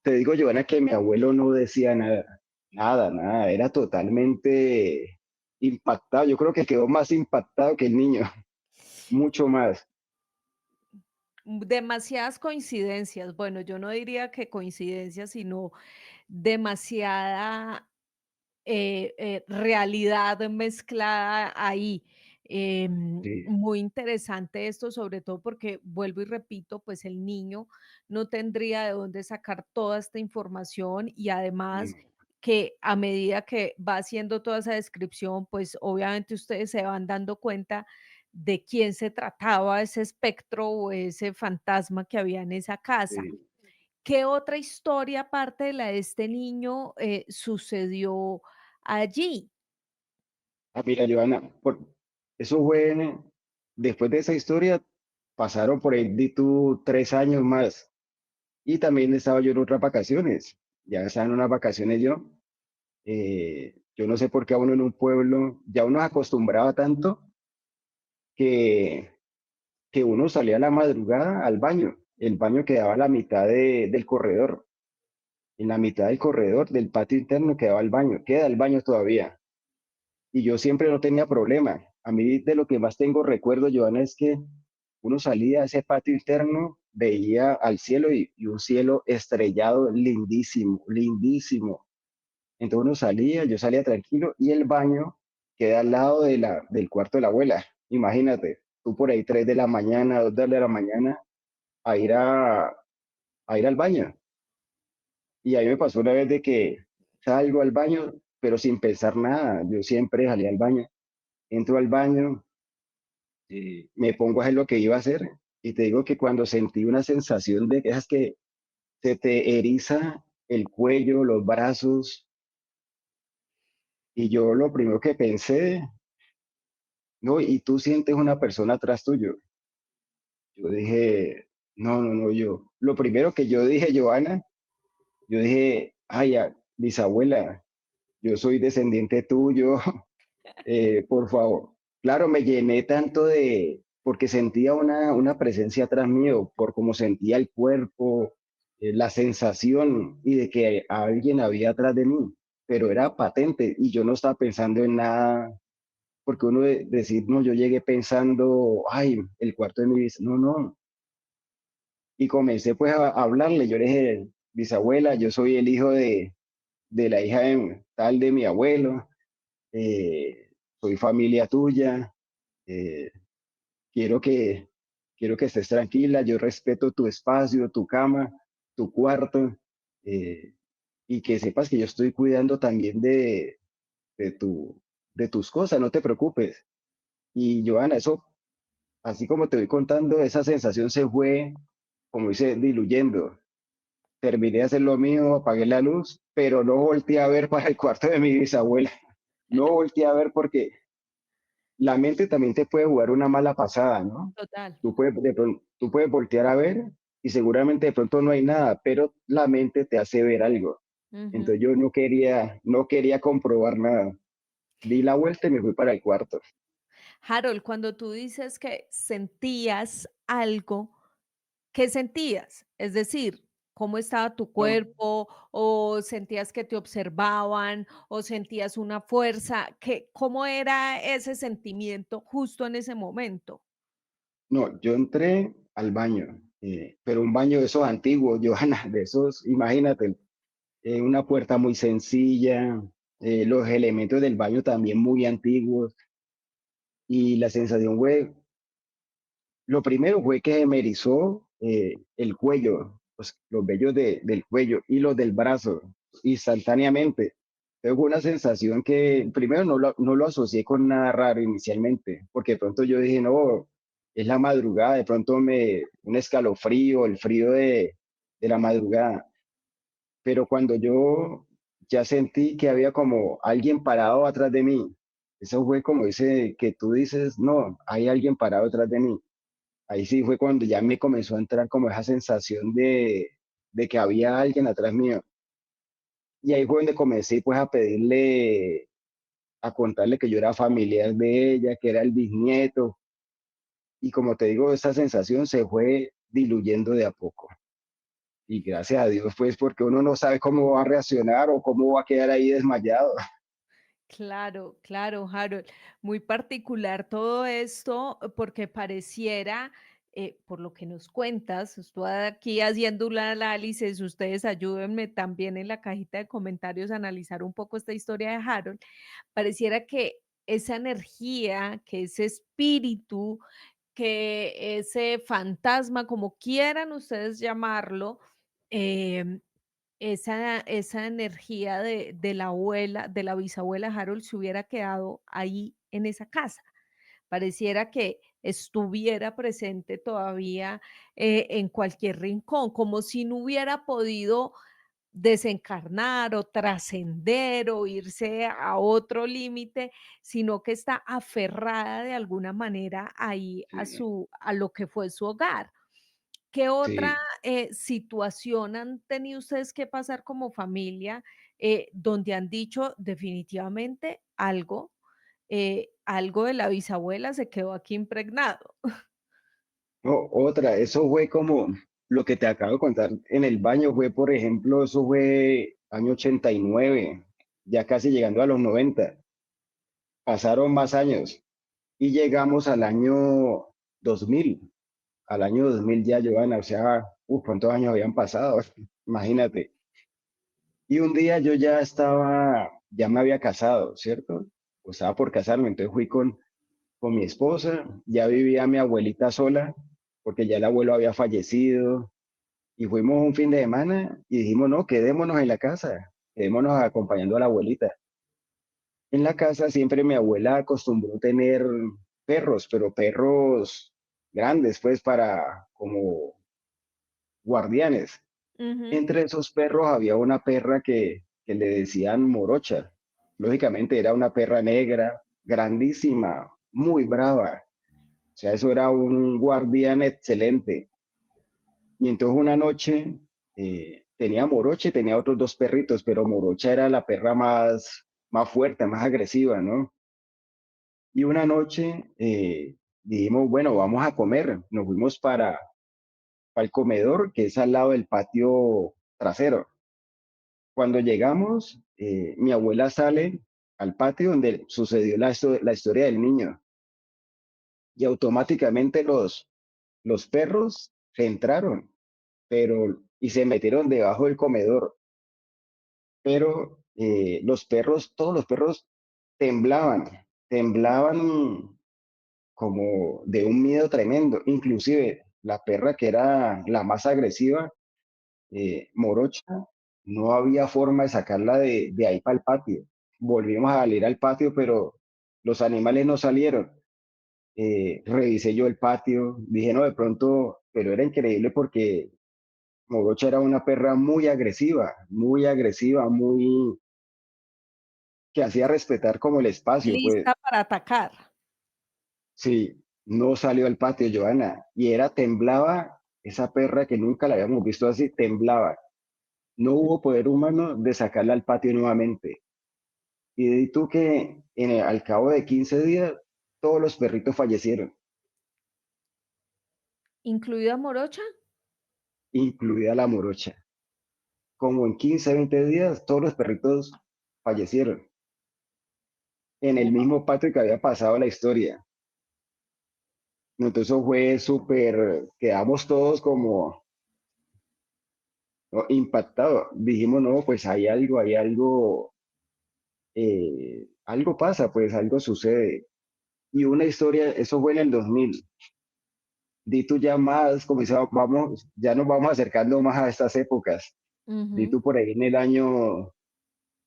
te digo, Giovanna, que mi abuelo no decía nada, nada, nada, era totalmente impactado. Yo creo que quedó más impactado que el niño, mucho más. demasiadas coincidencias. Bueno, yo no diría que coincidencias, sino demasiada realidad mezclada ahí. Sí, Muy interesante esto, sobre todo porque, vuelvo y repito, pues el niño no tendría de dónde sacar toda esta información y además no, que a medida que va haciendo toda esa descripción, pues obviamente ustedes se van dando cuenta de quién se trataba ese espectro o ese fantasma que había en esa casa. sí. ¿Qué otra historia, aparte de la de este niño, sucedió allí? Ah, mira, Giovanna, eso fue, después de esa historia, pasaron por ahí, di tú, 3 años más. Y también estaba yo en otras vacaciones. Ya estaban unas vacaciones yo no sé por qué a uno en un pueblo, ya uno se acostumbraba tanto que, que uno salía a la madrugada al baño. El baño quedaba a la mitad del corredor. En la mitad del corredor del patio interno quedaba el baño. Queda el baño todavía. Y yo siempre no tenía problema. A mí de lo que más tengo recuerdo, Joana, es que uno salía a ese patio interno, veía al cielo y un cielo estrellado lindísimo, lindísimo. Entonces uno salía, yo salía tranquilo y el baño queda al lado del cuarto de la abuela. Imagínate, tú por ahí 3 de la mañana, 2 de la mañana, a ir a ir al baño. Y ahí me pasó una vez de que salgo al baño, pero sin pensar nada. Yo siempre salía al baño. Entro al baño, me pongo a hacer lo que iba a hacer y te digo que cuando sentí una sensación de que esas que se te eriza el cuello, los brazos, y yo lo primero que pensé, no, y tú sientes una persona atrás tuyo. Yo dije, no, no, no, lo primero que yo dije, Joana, yo dije, ay, bisabuela, yo soy descendiente tuyo, por favor. Claro, me llené tanto porque sentía una presencia atrás mío, por cómo sentía el cuerpo, la sensación y de que alguien había atrás de mí, pero era patente y yo no estaba pensando en nada, porque uno decir, no, yo llegué pensando, ay, el cuarto de mi vida, no, no. Y comencé pues a hablarle, yo le dije, bisabuela, yo soy el hijo de la hija tal de mi abuelo, soy familia tuya, eh, quiero que, quiero que estés tranquila, yo respeto tu espacio, tu cama, tu cuarto, eh, y que sepas que yo estoy cuidando también de, tu, de tus cosas, no te preocupes. Y Joana, eso, así como te voy contando, esa sensación se fue, como dice, diluyendo. Terminé de hacer lo mío, apagué la luz, pero no volteé a ver para el cuarto de mi bisabuela. No volteé a ver porque la mente también te puede jugar una mala pasada, ¿no? Total. Tú puedes voltear a ver y seguramente de pronto no hay nada, pero la mente te hace ver algo. Ujú. Entonces yo no quería comprobar nada. Di la vuelta y me fui para el cuarto. Harold, cuando tú dices que sentías algo, ¿qué sentías? Es decir, ¿cómo estaba tu No, cuerpo? ¿O sentías que te observaban? ¿O sentías una fuerza? ¿Cómo era ese sentimiento justo en ese momento? no, yo entré al baño, pero un baño de esos antiguos, Johanna, de esos, imagínate, una puerta muy sencilla, los elementos del baño también muy antiguos. y la sensación fue, lo primero fue que me erizó el cuello, los vellos del cuello y los del brazo, instantáneamente. Entonces fue una sensación que primero no lo asocié con nada raro inicialmente, porque de pronto yo dije, no, es la madrugada, de pronto un escalofrío, el frío de la madrugada. Pero cuando yo ya sentí que había como alguien parado atrás de mí, eso fue como ese que tú dices, no, hay alguien parado atrás de mí. Ahí sí fue cuando ya me comenzó a entrar como esa sensación de que había alguien atrás mío. Y ahí fue donde comencé pues a pedirle, a contarle que yo era familiar de ella, que era el bisnieto. Y como te digo, esa sensación se fue diluyendo de a poco. Y gracias a Dios, pues, porque uno no sabe cómo va a reaccionar o cómo va a quedar ahí desmayado. Claro, claro, Harold. Muy particular todo esto, porque pareciera, por lo que nos cuentas, estoy aquí haciendo un análisis, ustedes ayúdenme también en la cajita de comentarios a analizar un poco esta historia de Harold. Pareciera que esa energía, que ese espíritu, que ese fantasma, como quieran ustedes llamarlo, em, esa energía de la abuela, de la bisabuela Harold se hubiera quedado ahí en esa casa. Pareciera que estuviera presente todavía, en cualquier rincón, como si no hubiera podido desencarnar o trascender o irse a otro límite, sino que está aferrada de alguna manera ahí Sí, a lo que fue su hogar. ¿Qué otra, sí. situación han tenido ustedes que pasar como familia, donde han dicho definitivamente algo de la bisabuela se quedó aquí impregnado? No, otra, eso fue como lo que te acabo de contar en el baño, fue, por ejemplo, eso fue año 89, ya casi llegando a los 90. Pasaron más años y llegamos al año 2000. Al año 2000 ya, Giovanna, o sea, ¿cuántos años habían pasado? Imagínate. Y un día yo ya me había casado, ¿cierto? O estaba por casarme, entonces fui con mi esposa, ya vivía mi abuelita sola, porque ya el abuelo había fallecido, y fuimos un fin de semana y dijimos, no, quedémonos en la casa, quedémonos acompañando a la abuelita. En la casa siempre mi abuela acostumbró tener perros, pero perros grandes, pues para como guardianes. Ujú. Entre esos perros había una perra que le decían morocha. Lógicamente era una perra negra, grandísima, muy brava. O sea, eso era un guardián excelente. Y entonces una noche tenía Morocha y tenía otros dos perritos, pero Morocha era la perra más fuerte, más agresiva, ¿no? Y una noche dijimos, bueno, vamos a comer. Nos fuimos para el comedor, que es al lado del patio trasero. Cuando llegamos, mi abuela sale al patio donde sucedió la historia del niño y automáticamente los perros entraron, pero y se metieron debajo del comedor, pero todos los perros temblaban como de un miedo tremendo, inclusive la perra que era la más agresiva, Morocha, no había forma de sacarla de ahí para el patio. Volvimos a salir al patio, pero los animales no salieron. Revisé yo el patio, dije, no, de pronto, pero era increíble porque Morocha era una perra muy agresiva, muy, que hacía respetar como el espacio, pues Lista para atacar. sí, no salió al patio, Joana, y temblaba, esa perra que nunca la habíamos visto así, temblaba. No hubo poder humano de sacarla al patio nuevamente. Y di tú que al cabo de 15 días, todos los perritos fallecieron, ¿Incluida Morocha? incluida la morocha. Como en 15, 20 días, todos los perritos fallecieron en el mismo patio que había pasado la historia. Entonces eso fue súper, quedamos todos como ¿no? Impactados. Dijimos, no, pues algo pasa, pues algo sucede. Y una historia, eso fue en el 2000. Di tú ya más, como dice, vamos, ya nos vamos acercando más a estas épocas. Di Ujú, tú por ahí en el año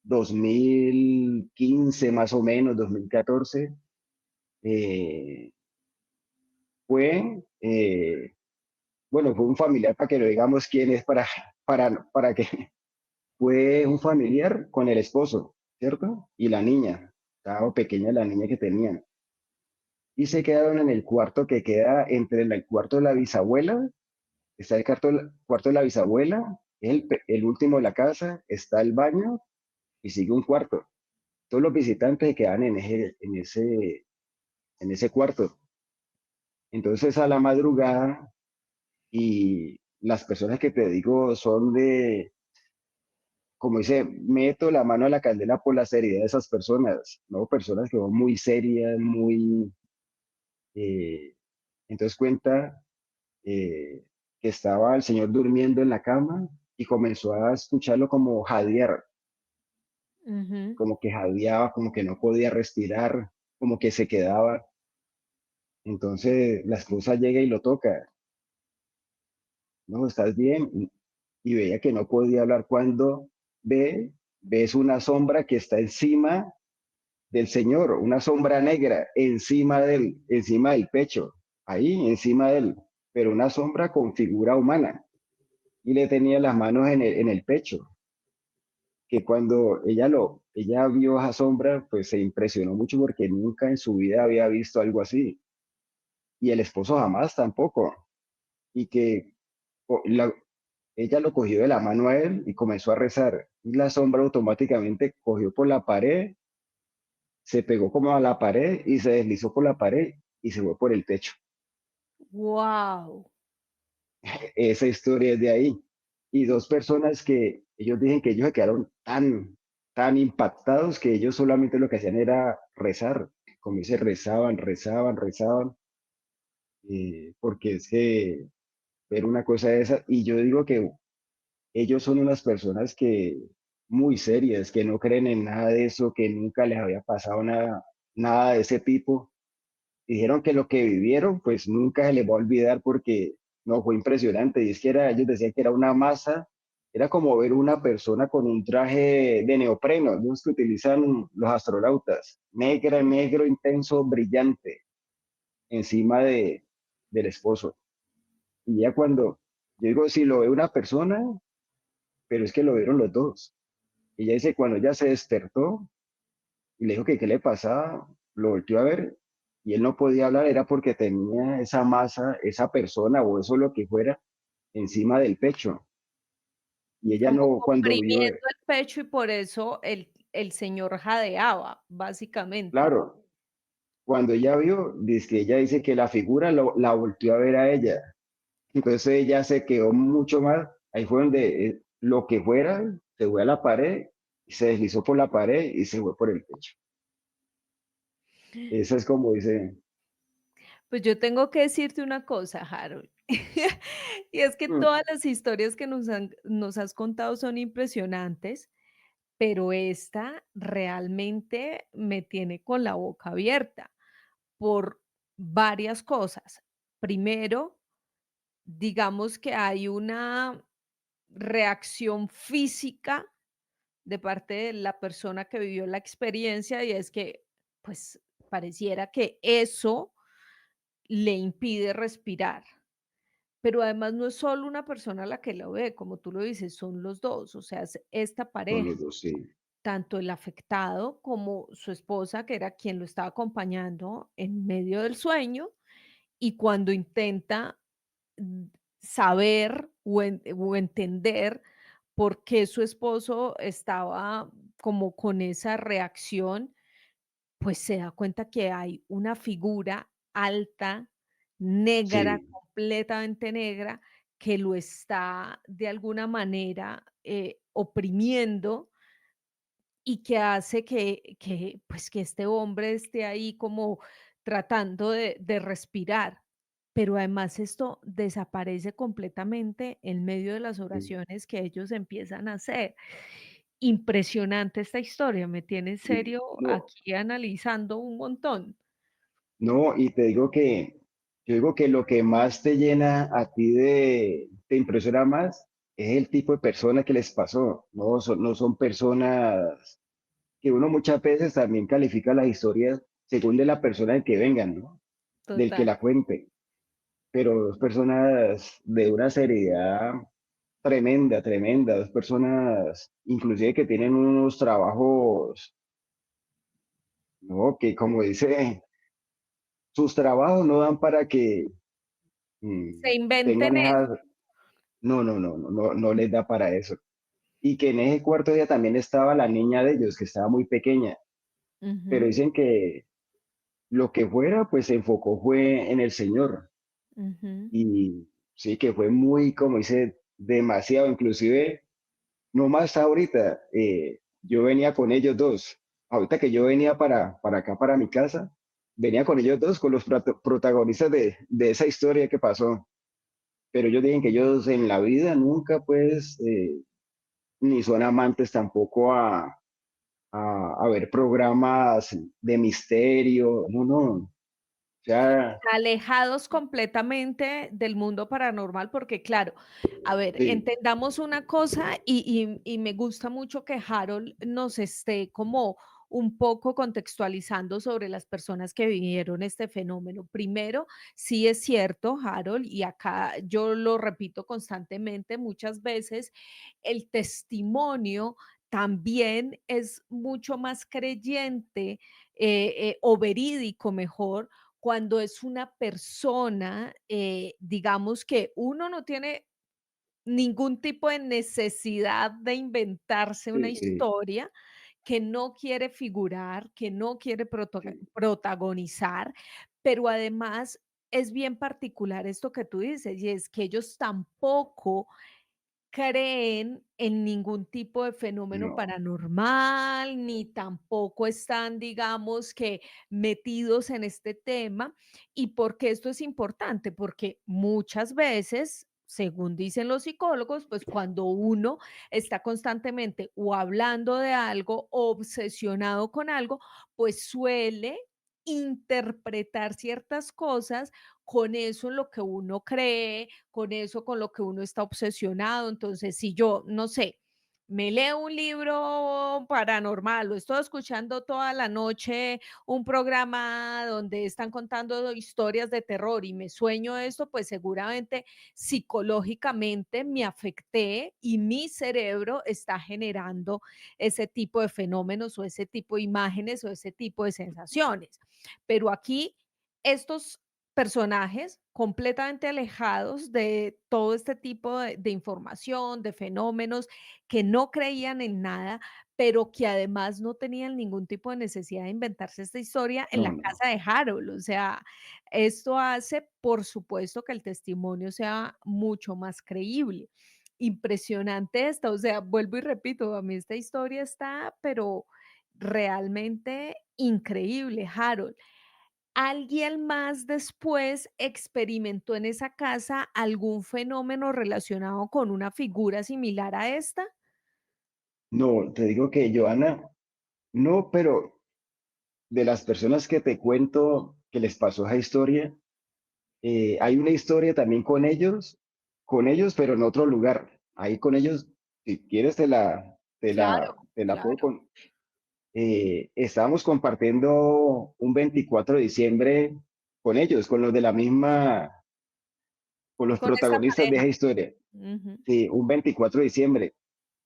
2015 más o menos, 2014, eh, fue, bueno, fue un familiar, para que lo digamos quién es, para que fue un familiar con el esposo, ¿cierto? Y la niña, estaba pequeña la niña que tenían. Y se quedaron en el cuarto que queda entre el cuarto de la bisabuela, está el cuarto de la bisabuela, el último de la casa, está el baño y sigue un cuarto. Todos los visitantes se quedan en ese cuarto. Entonces a la madrugada, y las personas que te digo son de, como dice, meto la mano a la candela por la seriedad de esas personas, ¿no? Personas que son muy serias, muy... eh, entonces cuenta eh, que estaba el señor durmiendo en la cama y comenzó a escucharlo como jadear, ujú. como que jadeaba, como que no podía respirar, como que se quedaba. Entonces la esposa llega y lo toca, ¿no? ¿Estás bien? Y veía que no podía hablar cuando ves una sombra que está encima del señor, una sombra negra encima del pecho, ahí encima de él, pero una sombra con figura humana y le tenía las manos en el pecho, que cuando ella vio esa sombra, pues se impresionó mucho porque nunca en su vida había visto algo así y el esposo jamás tampoco, y que o- la- ella lo cogió de la mano a él y comenzó a rezar y la sombra automáticamente cogió por la pared, se pegó como a la pared y se deslizó por la pared y se fue por el techo. Guau. Esa historia es de ahí. Y dos personas que ellos dicen que ellos se quedaron tan impactados que ellos solamente lo que hacían era rezar. Como dice, rezaban, porque es que ver una cosa de esa. Y yo digo que ellos son unas personas que muy serias, que no creen en nada de eso, que nunca les había pasado nada de ese tipo. Dijeron que lo que vivieron, pues nunca se les va a olvidar porque no fue impresionante. Y es que ellos decían que era una masa, era como ver una persona con un traje de neopreno, los que utilizan los astronautas, negra, negro, intenso, brillante, encima del esposo. Y ya cuando, yo digo, si lo ve una persona, pero es que lo vieron los dos. Y ella dice, cuando ella se despertó, y le dijo que qué le pasaba, lo volteó a ver y él no podía hablar, era porque tenía esa masa, esa persona o eso lo que fuera encima del pecho. Y ella Como no, cuando vio, comprimiendo el pecho y por eso el señor jadeaba, básicamente. claro, cuando ella vio, dice que ella dice que la figura la volteó a ver a ella. Entonces ella se quedó mucho más, ahí fue donde lo que fuera, se fue a la pared, se deslizó por la pared y se fue por el pecho. Esa es como dice, Pues yo tengo que decirte una cosa, Harold, y es que "Mm, todas las historias que nos has contado son impresionantes, pero esta realmente me tiene con la boca abierta por varias cosas. Primero, digamos que hay una reacción física de parte de la persona que vivió la experiencia, y es que, pues, pareciera que eso le impide respirar. Pero además no es solo una persona la que lo ve, como tú lo dices, son los 2, o sea, es esta son pareja, los dos, sí, tanto el afectado como su esposa, que era quien lo estaba acompañando en medio del sueño, y cuando intenta, mm, saber o entender por qué su esposo estaba como con esa reacción, pues se da cuenta que hay una figura alta, negra, sí, completamente negra, que lo está de alguna manera, oprimiendo y que hace pues, que este hombre esté ahí como tratando de respirar. Pero además esto desaparece completamente en medio de las sí. oraciones que ellos empiezan a hacer. Impresionante esta historia, me tiene en Sí, serio no, aquí analizando un montón. No, y yo digo que lo que más te llena a ti te impresiona más es el tipo de persona que les pasó. No son personas que uno muchas veces también califica las historias según de la persona de que vengan, ¿no? Del que Total. la cuente. Pero dos personas de una seriedad tremenda, tremenda, dos personas inclusive que tienen unos trabajos, ¿no? Que como dice, sus trabajos no dan para que Se inventen tengan esas, eso. no les da para eso. Y que en ese cuarto día también estaba la niña de ellos, que estaba muy pequeña, pero Ujú, dicen que lo que fuera, pues se enfocó fue en el Señor. ujú. Y sí, que fue muy, como dice, demasiado, inclusive, no más ahorita, yo venía con ellos dos, ahorita que yo venía para acá, para mi casa, venía con ellos dos, con los protagonistas de esa historia que pasó, pero ellos dicen que ellos en la vida nunca, pues, ni son amantes tampoco a ver programas de misterio, o sea, Alejados completamente del mundo paranormal, porque claro, a ver, sí, entendamos una cosa y me gusta mucho que Harold nos esté como un poco contextualizando sobre las personas que vivieron este fenómeno. Primero, sí es cierto, Harold, y acá yo lo repito constantemente, muchas veces el testimonio también es mucho más creyente o verídico mejor cuando es una persona, digamos que uno no tiene ningún tipo de necesidad de inventarse una sí, historia, que no quiere figurar, que no quiere sí, protagonizar, pero además es bien particular esto que tú dices, y es que ellos tampoco creen en ningún tipo de fenómeno no, paranormal, ni tampoco están, digamos que, metidos en este tema. ¿Y por qué esto es importante? Porque muchas veces, según dicen los psicólogos, pues cuando uno está constantemente o hablando de algo, o obsesionado con algo, pues suele interpretar ciertas cosas con eso en lo que uno cree, con eso con lo que uno está obsesionado. Entonces, si yo, no sé, me leo un libro paranormal o estoy escuchando toda la noche un programa donde están contando historias de terror y me sueño esto, pues seguramente psicológicamente me afecté y mi cerebro está generando ese tipo de fenómenos o ese tipo de imágenes o ese tipo de sensaciones. Pero aquí estos personajes completamente alejados de todo este tipo de información, de fenómenos, que no creían en nada, pero que además no tenían ningún tipo de necesidad de inventarse esta historia en la no. casa de Harold. O sea, esto hace, por supuesto, que el testimonio sea mucho más creíble. Impresionante esta, o sea, vuelvo y repito, a mí esta historia está, pero realmente increíble, Harold. ¿Alguien más después experimentó en esa casa algún fenómeno relacionado con una figura similar a esta? No, te digo que Joana, no, pero de las personas que te cuento que les pasó esa historia, hay una historia también con ellos, pero en otro lugar. Ahí con ellos, si quieres, Claro, te la puedo claro. con. Estábamos compartiendo un 24 de diciembre con ellos, con los de la misma, con los Con esta protagonistas de pareja. esa historia. Ujú. Sí, un 24 de diciembre.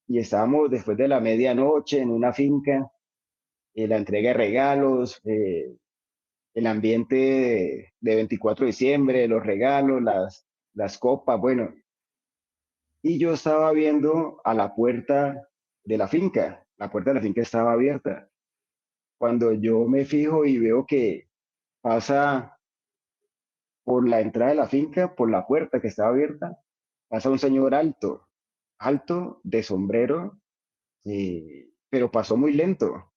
Y estábamos después de la medianoche en una finca, la entrega de regalos, el ambiente de 24 de diciembre, los regalos, las copas, bueno. Y yo estaba viendo a la puerta de la puerta de la finca estaba abierta. Cuando yo me fijo y veo que pasa por la entrada de la finca, por la puerta que estaba abierta, pasa un señor alto, alto, de sombrero, pero pasó muy lento.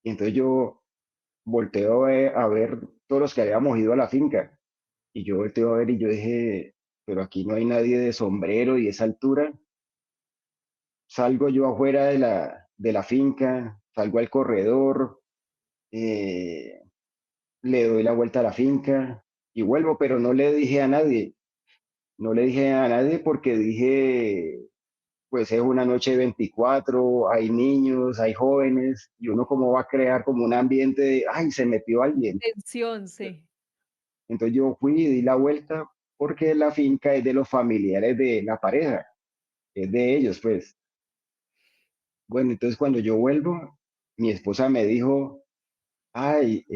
Y entonces yo volteo a ver todos los que habíamos ido a la finca. Y yo volteo a ver y yo dije, pero aquí no hay nadie de sombrero y esa altura. Salgo yo afuera de la finca, salgo al corredor, eh, le doy la vuelta a la finca y vuelvo, pero no le dije a nadie, no le dije a nadie porque dije, pues es una noche de 24, hay niños, hay jóvenes, y uno como va a crear como un ambiente de, ay, se metió alguien. Tensión, sí. Entonces yo fui y di la vuelta porque la finca es de los familiares de la pareja, es de ellos, pues. Bueno, entonces cuando yo vuelvo, mi esposa me dijo, ay,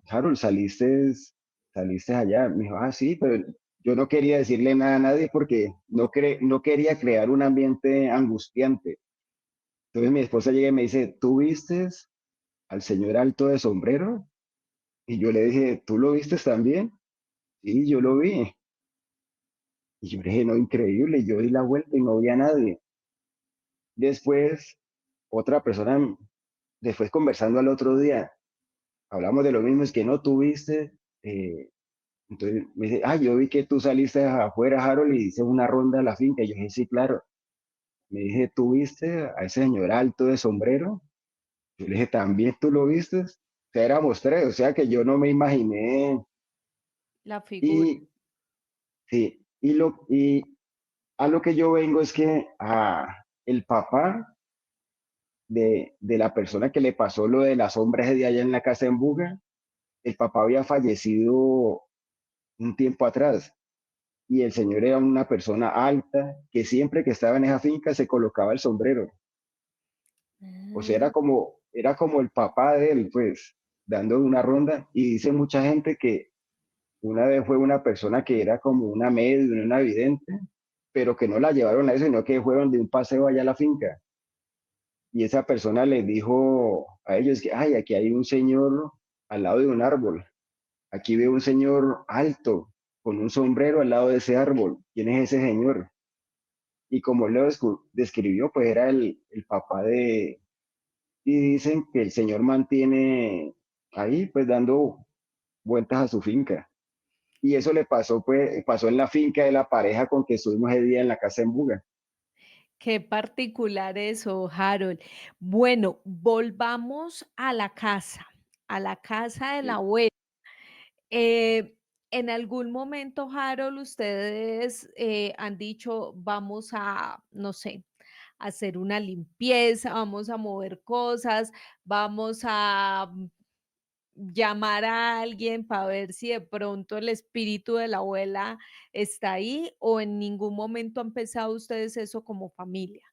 Harold, saliste allá. Me dijo, ah, sí, pero yo no quería decirle nada a nadie porque no quería crear un ambiente angustiante. Entonces mi esposa llega y me dice, ¿tú vistes al señor alto de sombrero? Y yo le dije, ¿tú lo vistes también? Sí, yo lo vi. Y yo le dije, no, increíble. Yo di la vuelta y no vi a nadie. Después, otra persona, después conversando al otro día, hablamos de lo mismo, es que no tuviste. Entonces me dice, ah, yo vi que tú saliste afuera, Harold, y hice una ronda a la finca. Y yo dije, sí, claro. Me dije, ¿tú viste a ese señor alto de sombrero? Yo le dije, ¿también tú lo viste? O sea, éramos tres, o sea que yo no me imaginé. La figura. Y sí, y a lo que yo vengo es que el papá de la persona que le pasó lo de las sombras de allá en la casa en Buga, el papá había fallecido un tiempo atrás y el señor era una persona alta que siempre que estaba en esa finca se colocaba el sombrero. O sea, Ah, era como el papá de él, pues, dando una ronda. Y dice mucha gente que una vez fue una persona que era como una medium, una vidente, pero que no la llevaron a eso, sino que fueron de un paseo allá a la finca. Y esa persona les dijo a ellos que, ay, aquí hay un señor al lado de un árbol. Aquí veo un señor alto con un sombrero al lado de ese árbol. ¿Quién es ese señor? Y como él lo describió, pues era el papá de... Y dicen que el señor mantiene ahí, pues dando vueltas a su finca. Y eso le pasó, pues, pasó en la finca de la pareja con que estuvimos ese día en la casa en Buga. qué particular eso, Harold. Bueno, volvamos a la casa de la Sí. abuela. Eh, en algún momento, Harold, ustedes han dicho, vamos a, no sé, hacer una limpieza, vamos a mover cosas, vamos a llamar a alguien para ver si de pronto el espíritu de la abuela está ahí o en ningún momento han pensado ustedes eso como familia.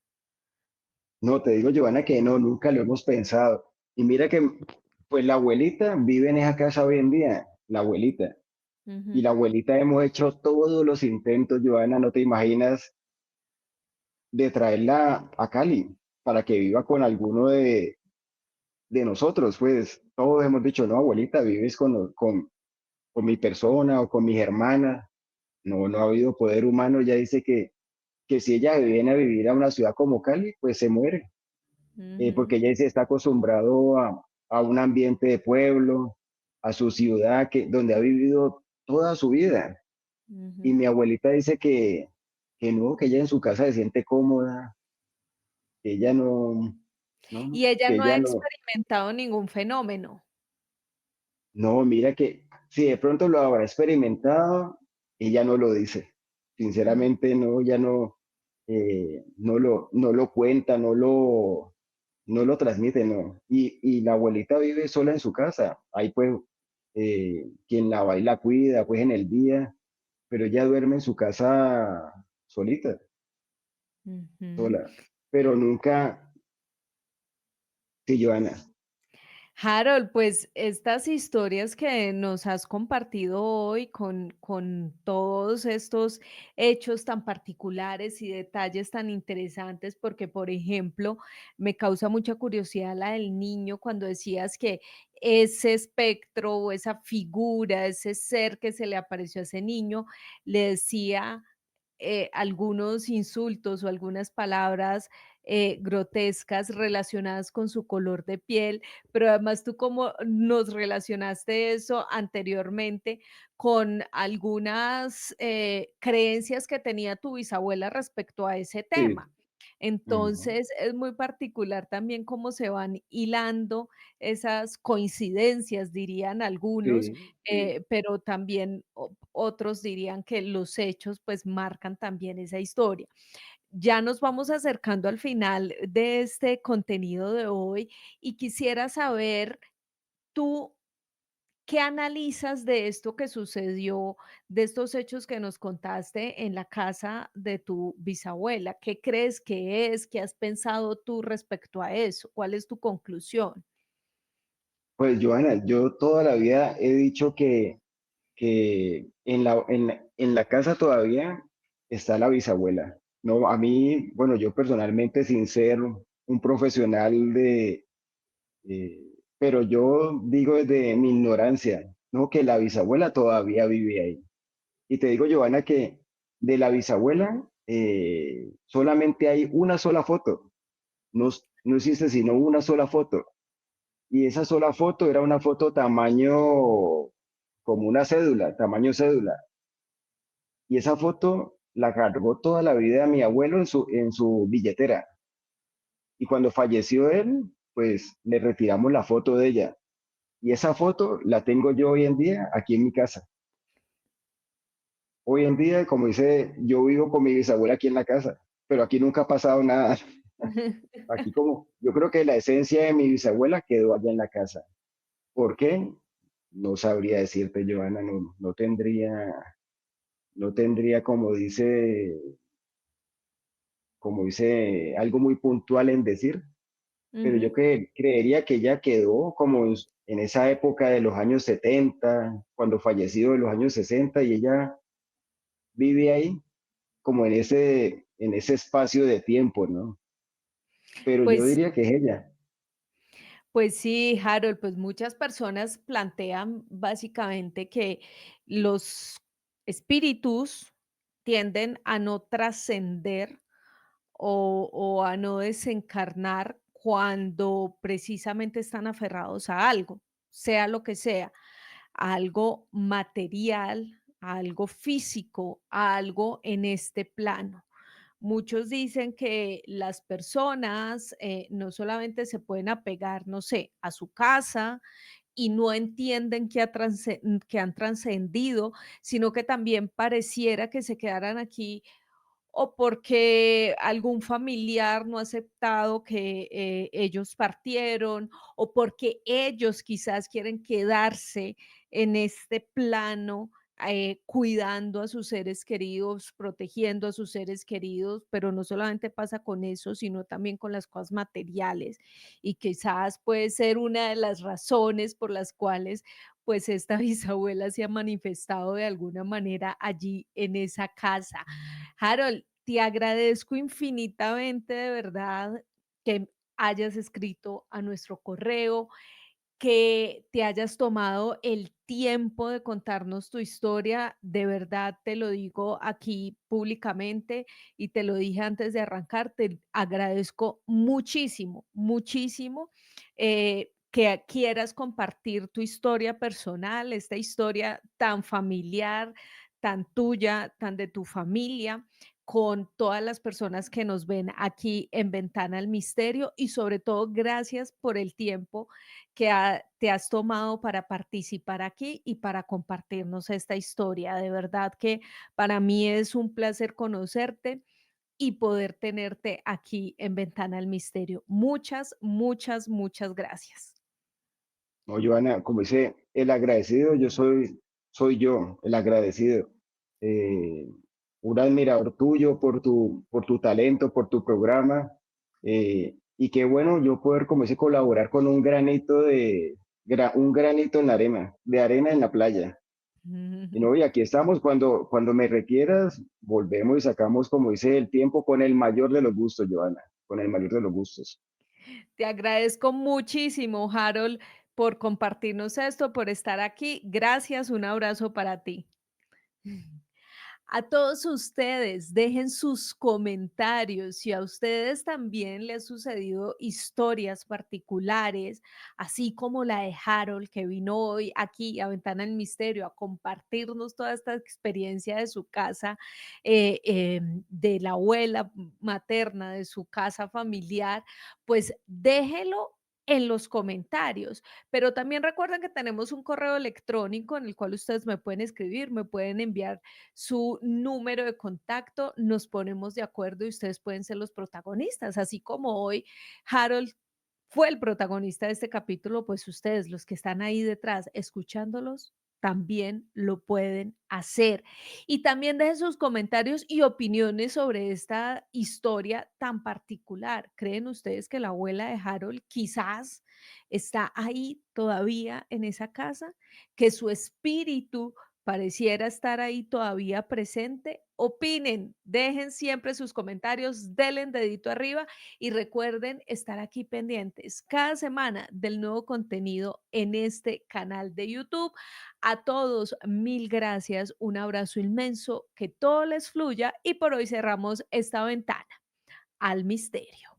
No, te digo, Giovanna, que no, nunca lo hemos pensado. Y mira que, pues la abuelita vive en esa casa hoy en día, la abuelita. Y Ujú, la abuelita hemos hecho todos los intentos, Giovanna, no te imaginas, de traerla a Cali para que viva con alguno de nosotros. Pues todos hemos dicho, no, abuelita, vives con mi persona o con mis hermanas. No, no ha habido poder humano. Ya dice que si ella viene a vivir a una ciudad como Cali, pues se muere. Porque ujú, ella se está acostumbrado a un ambiente de pueblo, a su ciudad, donde ha vivido toda su vida. Y ujú. mi abuelita dice que no, que ella en su casa se siente cómoda, que ella no, Y ella que no ha ella no, experimentado ningún fenómeno. no, mira que si de pronto lo habrá experimentado, ella no lo dice. Mm, Sinceramente, no, ya no, no lo cuenta, no lo transmite, no. Y la abuelita vive sola en su casa. Ahí pues quien la va y la cuida, pues en el día, pero ella duerme en su casa solita, ujú. sola. Pero nunca, sí, Joana, Harold, pues estas historias que nos has compartido hoy con todos estos hechos tan particulares y detalles tan interesantes, porque por ejemplo, me causa mucha curiosidad la del niño cuando decías que ese espectro o esa figura, ese ser que se le apareció a ese niño, le decía algunos insultos o algunas palabras grotescas relacionadas con su color de piel, pero además tú cómo nos relacionaste eso anteriormente con algunas creencias que tenía tu bisabuela respecto a ese tema. sí, Ujú. Entonces, es muy particular también cómo se van hilando esas coincidencias, dirían algunos, Sí. pero también otros dirían que los hechos, pues, marcan también esa historia. Ya nos vamos acercando al final de este contenido de hoy y quisiera saber, tú, ¿qué analizas de esto que sucedió, de estos hechos que nos contaste en la casa de tu bisabuela? ¿Qué crees que es? ¿Qué has pensado tú respecto a eso? ¿Cuál es tu conclusión? Pues, Joana, yo toda la vida he dicho que en la casa todavía está la bisabuela. No, a mí, bueno, yo personalmente, sin ser un profesional pero yo digo desde mi ignorancia, ¿no? Que la bisabuela todavía vive ahí. Y te digo, Giovanna, que de la bisabuela solamente hay una sola foto. No, no existe sino una sola foto. Y esa sola foto era una foto tamaño como una cédula, tamaño cédula. Y esa foto la cargó toda la vida mi abuelo en su billetera. Y cuando falleció él, pues le retiramos la foto de ella. Y esa foto la tengo yo hoy en día aquí en mi casa. Hoy en día, como dice, yo vivo con mi bisabuela aquí en la casa, pero aquí nunca ha pasado nada. Aquí como, yo creo que la esencia de mi bisabuela quedó allá en la casa. ¿Por qué? No sabría decirte, Joana, no tendría como dice, algo muy puntual en decir, pero yo Ujú. creería que ella quedó como en esa época de los años 70, cuando falleció de los años 60, y ella vive ahí como en ese espacio de tiempo, ¿no? Pero yo Pues diría que es ella. Pues sí, Harold, pues muchas personas plantean básicamente que los espíritus tienden a no trascender o a no desencarnar cuando precisamente están aferrados a algo, sea lo que sea, a algo material, a algo físico, a algo en este plano. Muchos dicen que las personas no solamente se pueden apegar, no sé, a su casa y no entienden que han trascendido, sino que también pareciera que se quedaran aquí o porque algún familiar no ha aceptado que ellos partieron, o porque ellos quizás quieren quedarse en este plano, cuidando a sus seres queridos, protegiendo a sus seres queridos, pero no solamente pasa con eso, sino también con las cosas materiales. Y quizás puede ser una de las razones por las cuales pues esta bisabuela se ha manifestado de alguna manera allí en esa casa. Harold, te agradezco infinitamente de verdad que hayas escrito a nuestro correo, que te hayas tomado el tiempo de contarnos tu historia. De verdad te lo digo aquí públicamente y te lo dije antes de arrancar, te agradezco muchísimo, muchísimo que quieras compartir tu historia personal, esta historia tan familiar, tan tuya, tan de tu familia, con todas las personas que nos ven aquí en Ventana al Misterio y sobre todo gracias por el tiempo que te has tomado para participar aquí y para compartirnos esta historia. De verdad que para mí es un placer conocerte y poder tenerte aquí en Ventana al Misterio. Muchas, muchas, muchas gracias. No, Joana, como dice, el agradecido soy yo, el agradecido. Eh, un admirador tuyo por tu talento, por tu programa. Y qué bueno yo poder, como dice, colaborar con un granito un granito en la arena, de arena en la playa. Y no, y aquí estamos, cuando me requieras, volvemos y sacamos, como dice, el tiempo con el mayor de los gustos, Joana, con el mayor de los gustos. Te agradezco muchísimo, Harold, por compartirnos esto, por estar aquí. Gracias, un abrazo para ti. A todos ustedes, dejen sus comentarios. Si a ustedes también les ha sucedido historias particulares, así como la de Harold, que vino hoy aquí a Ventana del Misterio a compartirnos toda esta experiencia de su casa, de la abuela materna, de su casa familiar, pues déjelo en los comentarios. Pero también recuerden que tenemos un correo electrónico en el cual ustedes me pueden escribir, me pueden enviar su número de contacto, nos ponemos de acuerdo y ustedes pueden ser los protagonistas, así como hoy Harold fue el protagonista de este capítulo, pues ustedes, los que están ahí detrás escuchándolos, también lo pueden hacer. Y también dejen sus comentarios y opiniones sobre esta historia tan particular. ¿Creen ustedes que la abuela de Harold quizás está ahí todavía en esa casa? ¿Que su espíritu pareciera estar ahí todavía presente? Opinen, dejen siempre sus comentarios, denle dedito arriba y recuerden estar aquí pendientes cada semana del nuevo contenido en este canal de YouTube. A todos, mil gracias, un abrazo inmenso, que todo les fluya y por hoy cerramos esta ventana al misterio.